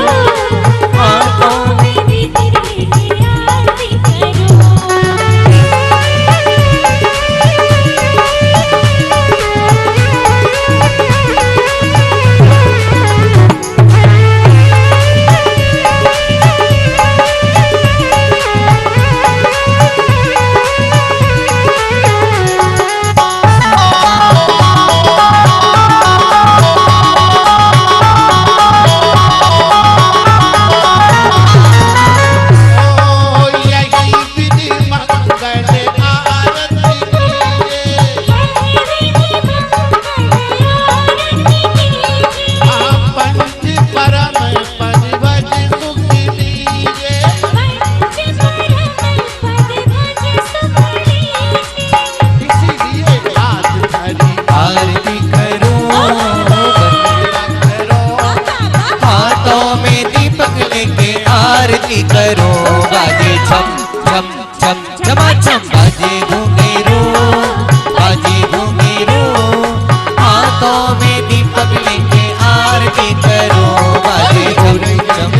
हाथों में दीपक लेके आरती करो। आरती करो बाजे छम छम छम छमा छम बाजे घुंघरू बाजे घुंघरू हाथों में दीपक लेके आरती करो बाजे छम छम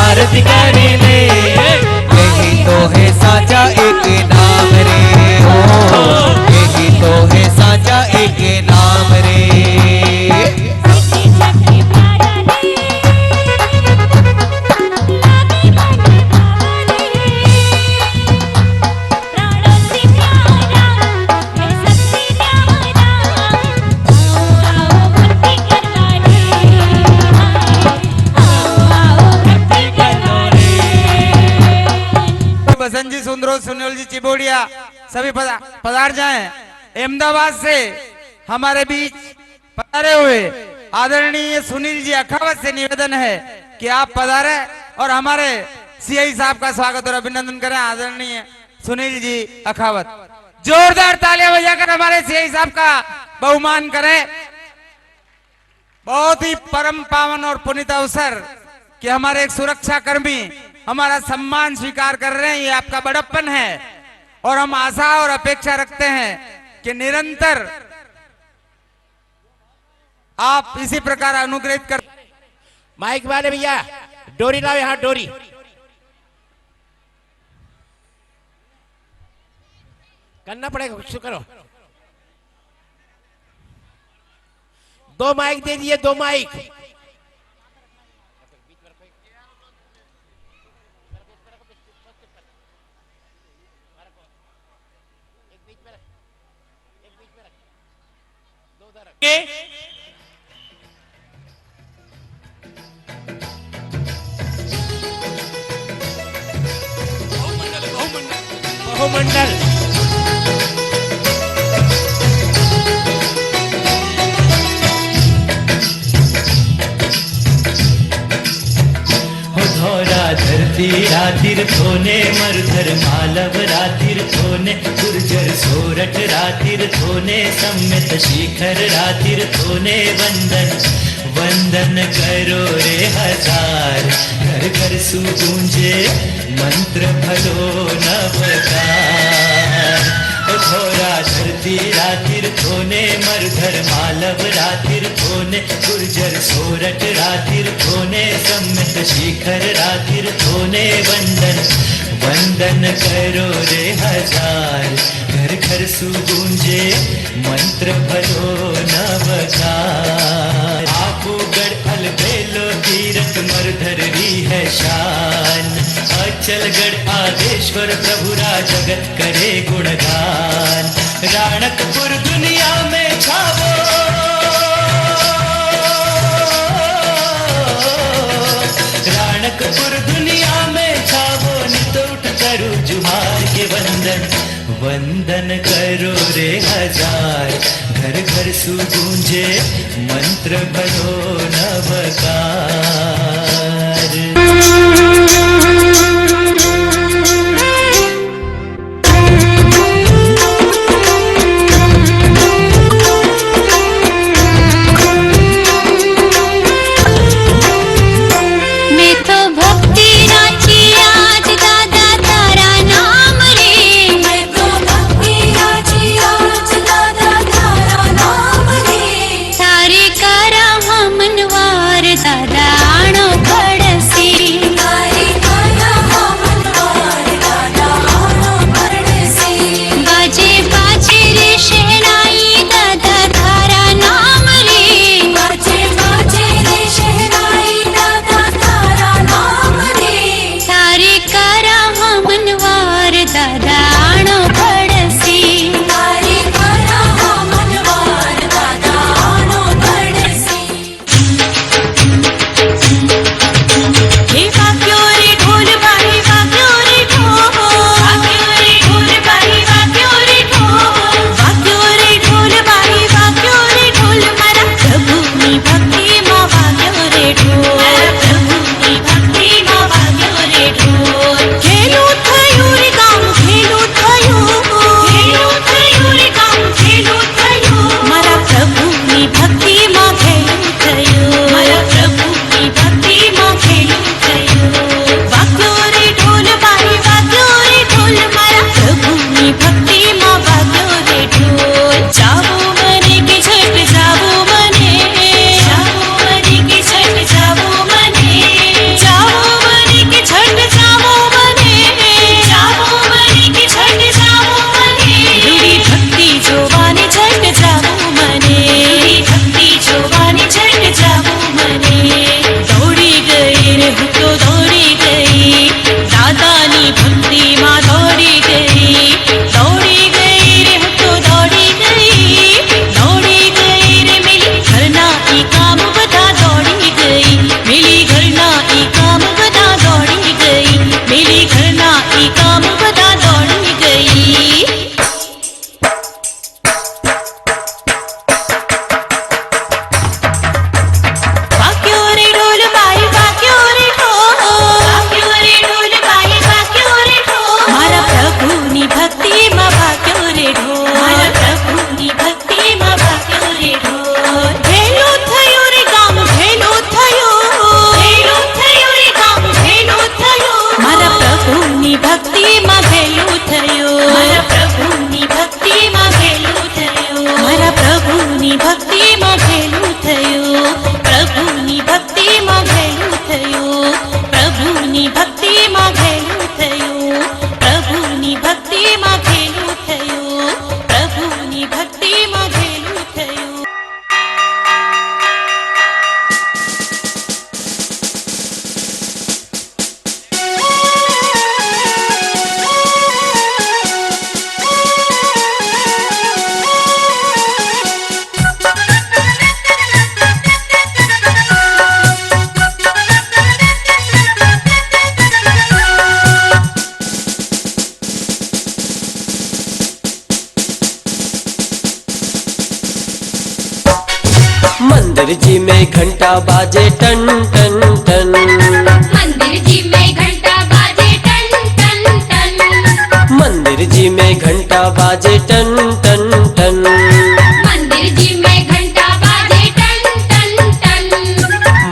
आरती करे ले यही तो है साचा एक नाम रे हो यही तो है साचा एक नाम रे। बसंत जी सुंदरो सुनील जी चिबोड़िया सभी पधार जाएं। अहमदाबाद से हमारे बीच पधारे हुए आदरणीय सुनील जी अखावत से निवेदन है कि आप पधारे और हमारे सीआई साहब का स्वागत और अभिनंदन करें। आदरणीय सुनील जी अखावत जोरदार तालियां बजाकर हमारे सीआई साहब का बहुमान करें। बहुत ही परम पावन और पुनीत अवसर कि हमारे एक सुरक्षा कर्मी हमारा सम्मान स्वीकार कर रहे हैं, ये आपका बड़प्पन है। और हम आशा और अपेक्षा रखते हैं कि निरंतर आप इसी प्रकार अनुग्रहित कर। माइक वाले भैया डोरी लाओ, यहाँ डोरी। करना पड़ेगा, कुछ करो। 2 माइक दे दिए, 2 माइक। बहुमंडल धोरा धरती रातिर थोने मरधर मालव रातिर थोने गुर्जर सोरठ रातिर थोने सम्मित शिखर रातिर थोने वंदन वंदन करो रे हजार घर घर सुगूंजे मंत्र भलो नवकार घोरा धरती रातिर थोने मरधर मालव रातिर थोने गुर्जर सोरठ रातिर थोने सम्मित शिखर रातिर थोने वंदन वंदन करो रे हजार घर घर सुगूंजे मंत्र भलो नवकार आपूगढ़ अलबेलो तीरथ मरधर री है शान अचलगढ़ आदेश्वर प्रभुरा जगत करे गुणगान राणकपुर दुनिया में छावो राणकपुर दुनिया में छावो नितोट करो जुहार के वंदन वंदन करो रे हजार घर घर सुगूंजे मंत्र भलो नवकार दादा आणो खड़सी मंदिर जी में घंटा बाजे टन टन टन, मंदिर जी में घंटा बाजे टन टन टन, मंदिर जी में घंटा बाजे टन टन टन, मंदिर जी में घंटा बाजे टन टन टन,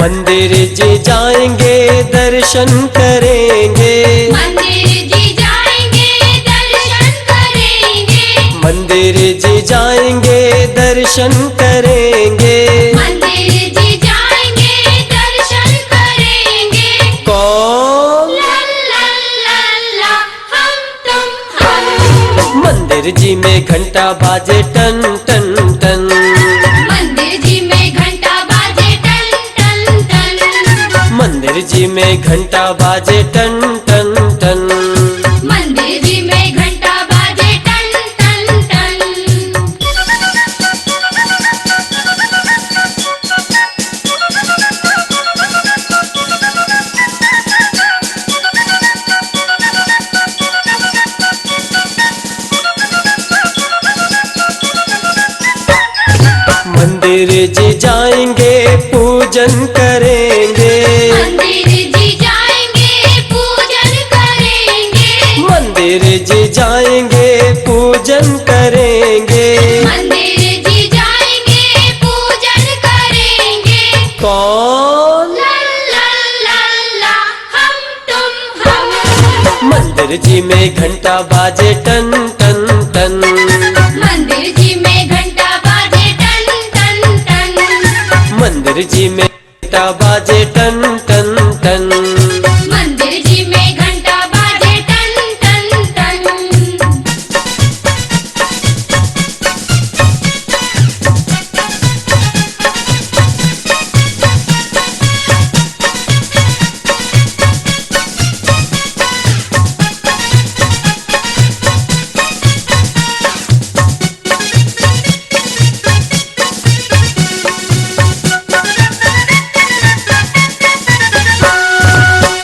मंदिर जी जाएंगे दर्शन करेंगे, मंदिर जी जाएंगे दर्शन करेंगे, मंदिर जी जाएंगे दर्शन करेंगे, मंदिर जी जाएंगे दर्शन करेंगे। कौन? ला ला ला ला हम तुम हम, मंदिर जी में घंटा बाजे टन टन टन, मंदिर जी में घंटा बाजे टन टन टन, मंदिर जी में घंटा बाजे टन टन टन, मंदिर जी में घंटा बाजे टन टन टन। मंदिर जी जाएंगे पूजन करेंगे, मंदिर जी जाएंगे पूजन करेंगे, मंदिर जी जाएंगे पूजन करेंगे, मंदिर जी जाएंगे पूजन करेंगे। कौन? ला ला ला ला हम तुम हम, मंदिर जी में घंटा बाजे टन टन टन, मंदिर जी में घंटा बाजे टन टन टन, मंदिर जी में घंटा बाजे टन टन टन, मंदिर जी में घंटा बाजे टन टन टन।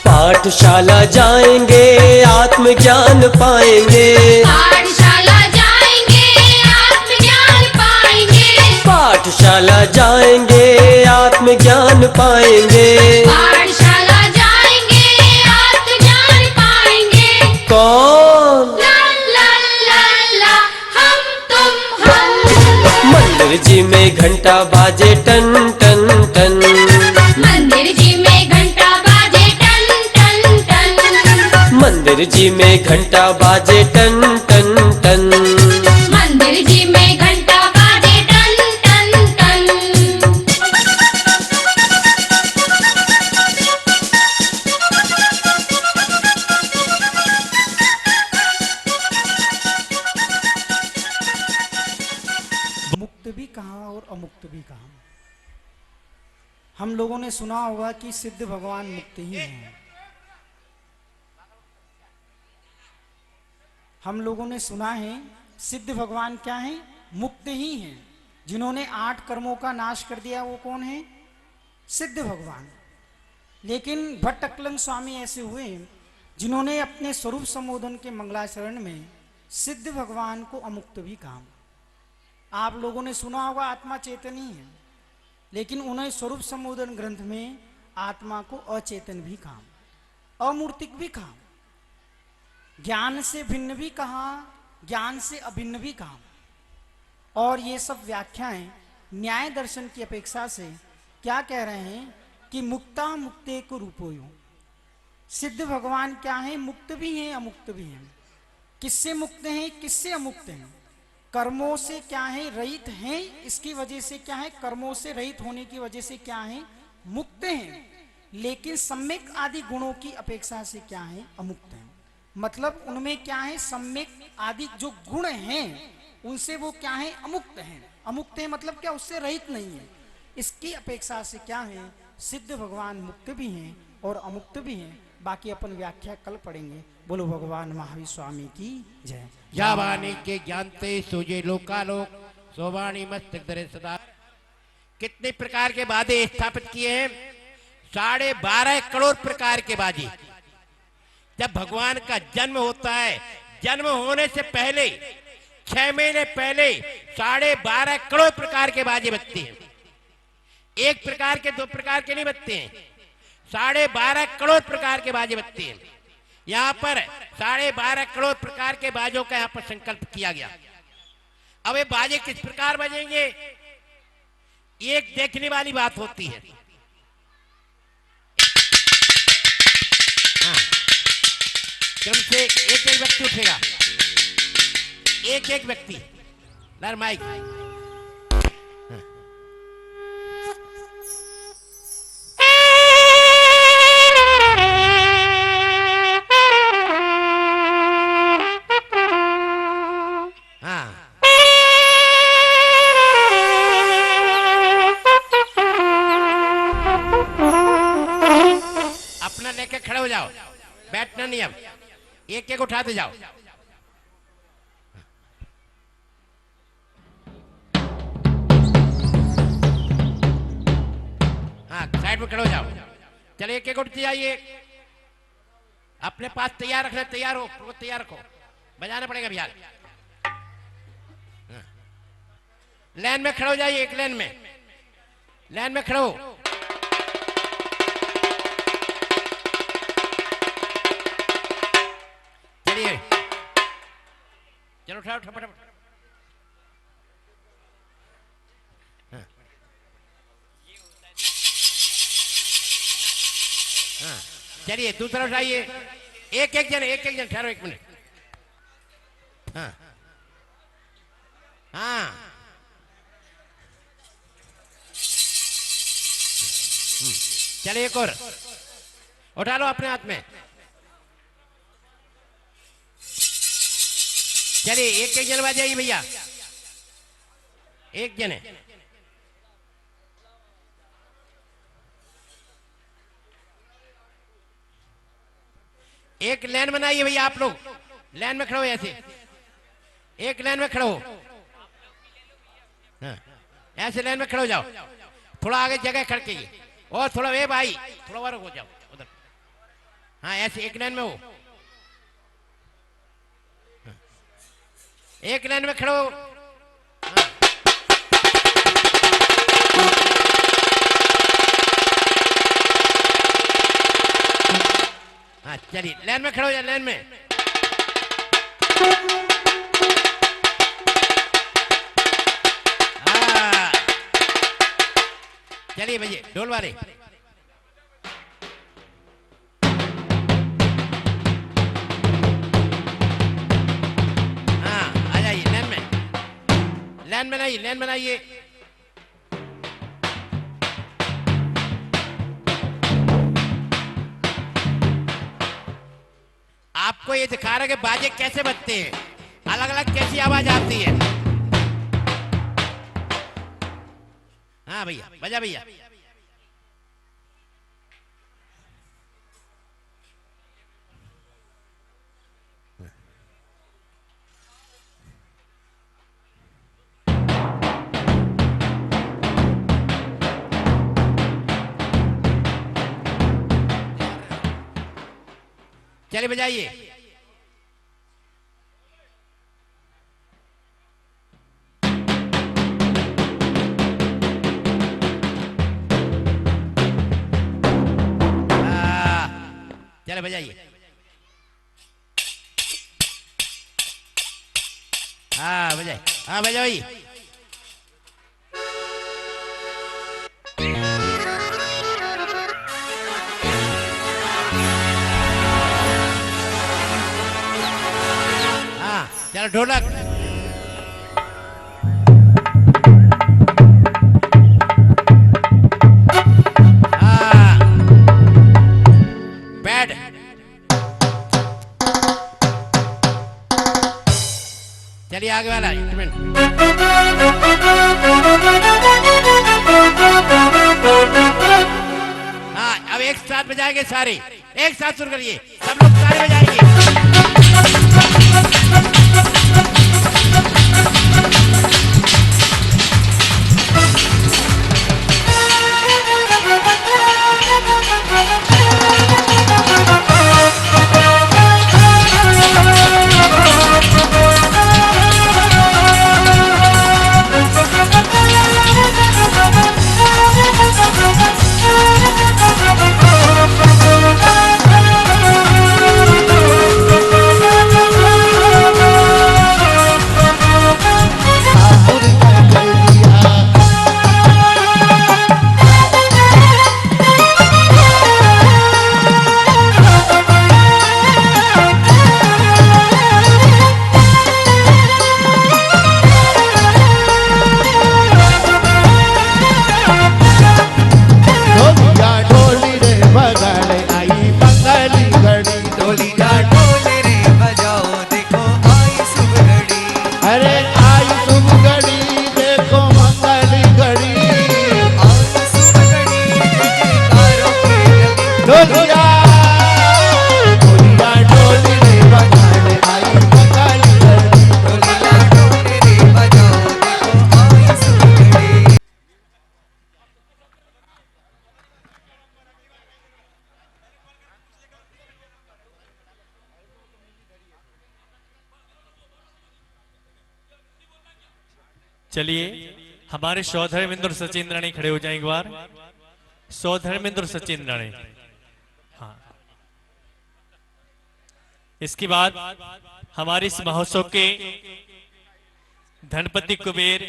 पाठशाला जाएंगे आत्मज्ञान पाएंगे, पाठशाला जाएंगे आत्मज्ञान पाएंगे, पाठशाला जाएंगे आत्मज्ञान पाएंगे, पाठशाला जाएंगे आत्मज्ञान पाएंगे। कौन? ला ला ला ला हम तुम हम, मंदिर जी में घंटा बाजे टन टन टन, मंदिर जी में घंटा बाजे टन टन टन, मंदिर जी में घंटा बाजे टन टन टन, मंदिर जी में घंटा बाजे टन टन टन। मुक्त भी कहाँ और अमुक्त भी कहाँ। हम लोगों ने सुना होगा कि सिद्ध भगवान मुक्त ही हैं। हम लोगों ने सुना है सिद्ध भगवान क्या है? मुक्त ही हैं। जिन्होंने 8 कर्मों का नाश कर दिया वो कौन है? सिद्ध भगवान। लेकिन भट्ट अकलंग स्वामी ऐसे हुए जिन्होंने अपने स्वरूप संबोधन के मंगलाचरण में सिद्ध भगवान को अमुक्त भी कहा। आप लोगों ने सुना होगा आत्मा चेतन ही है, लेकिन उन्हें स्वरूप संबोधन ग्रंथ में आत्मा को अचेतन भी कहा, अमूर्तिक भी कहा, ज्ञान से भिन्न भी कहा, ज्ञान से अभिन्न भी कहा। और ये सब व्याख्याएं न्याय दर्शन की अपेक्षा से क्या कह रहे हैं कि मुक्ता मुक्ते को रूपोयो। सिद्ध भगवान क्या है? मुक्त भी हैं अमुक्त भी हैं। किससे मुक्त हैं, किससे अमुक्त हैं? कर्मों से क्या है? रहित हैं। इसकी वजह से क्या है? कर्मों से रहित होने की वजह से क्या है? मुक्त हैं। लेकिन सम्यक आदि गुणों की अपेक्षा से क्या है? अमुक्त हैं। मतलब उनमें क्या है? सम्यक आदि जो गुण हैं उनसे वो क्या है? अमुक्त हैं। अमुक्त है मतलब क्या? उससे रहित नहीं है। इसकी अपेक्षा से क्या है? सिद्ध भगवान मुक्त भी हैं और अमुक्त भी हैं। बाकी अपन व्याख्या कल पढ़ेंगे। बोलो भगवान महावीर स्वामी की जय। जावानी के ज्ञानते सूझे लोकालोक, सोवाणी मस्तक धरे सदा। कितने प्रकार के बाजे स्थापित किए हैं? 12.5 करोड़ प्रकार के बाजे। जब भगवान का जन्म होता है, जन्म होने से पहले 6 महीने पहले 12.5 करोड़ प्रकार के बाजे बजते हैं। एक प्रकार के, दो प्रकार के नहीं बजते हैं, 12.5 करोड़ प्रकार के बाजे बजते हैं। यहाँ पर 12.5 करोड़ प्रकार के बाजों का यहाँ पर संकल्प किया गया। अब ये बाजे किस प्रकार बजेंगे, एक देखने वाली बात होती है। हाँ, क्रम से एक एक व्यक्ति उठेगा, एक एक व्यक्ति लर माइक। अपना लेके खड़े हो जाओ, बैठना नहीं, अब एक एक उठाते जाओ। हाँ, साइड में खड़े हो जाओ। चलिए एक एक उठते जाइए, अपने पास तैयार रखना, तैयार हो, तैयार रखो, बजाना पड़ेगा भैया। लाइन में खड़े हो जाइए, एक लाइन में खड़े हो। चलिए चलो उठाओ फटाफट। हाँ, चलिए दूसरा उठाइए, एक एक जन ठहरो, 1 मिनट। हाँ हाँ, चलिए एक और उठा लो अपने हाथ में। चलिए एक एक जन बजाइए भैया, एक जन है। एक लाइन बनाइए भैया, आप लोग लाइन में खड़े हो, ऐसे एक लाइन में खड़े हो। हाँ, ऐसे लाइन में खड़े हो जाओ, थोड़ा आगे जगह खड़के, और थोड़ा वे भाई थोड़ा और हो जाओ उधर। हाँ, ऐसे एक लाइन में हो, एक लाइन में खड़ो। हाँ, चलिए लाइन में खड़ो, लाइन में। हाँ, चलिए भैया ढोल वाले। लाइन बनाइए। आपको ये दिखा रहा है कि बाजे कैसे बजते हैं, अलग अलग कैसी आवाज आती है। हाँ भैया, बजा भैया। चलिए बजाइए। चले बजाइए। हाँ बजाइए, हाँ बजाइए। चलो ढोलक। हाँ, बैड। चलिए आगे वाला इंस्ट्रूमेंट। हाँ, अब एक साथ बजाएंगे सारे, एक साथ शुरू करिए, सब लोग सारे बजाएंगे। आई शुभ घड़ी देखो मंगल घड़ी डोलिया डोलिया डोली रे बजाने आई मंगल घड़ी चलिए हमारे सौधर्मेंद्र सचिन राणे खड़े हो जाए एक बार। सौधर्मेंद्र सचिन राणे। हाँ, इसके बाद हमारे इस महोत्सव के धनपति कुबेर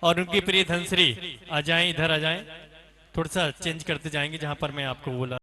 और उनकी प्रिय धनश्री आ जाएं, इधर आ जाएं। थोड़ा सा चेंज करते जाएंगे जहां पर मैं आपको बोला।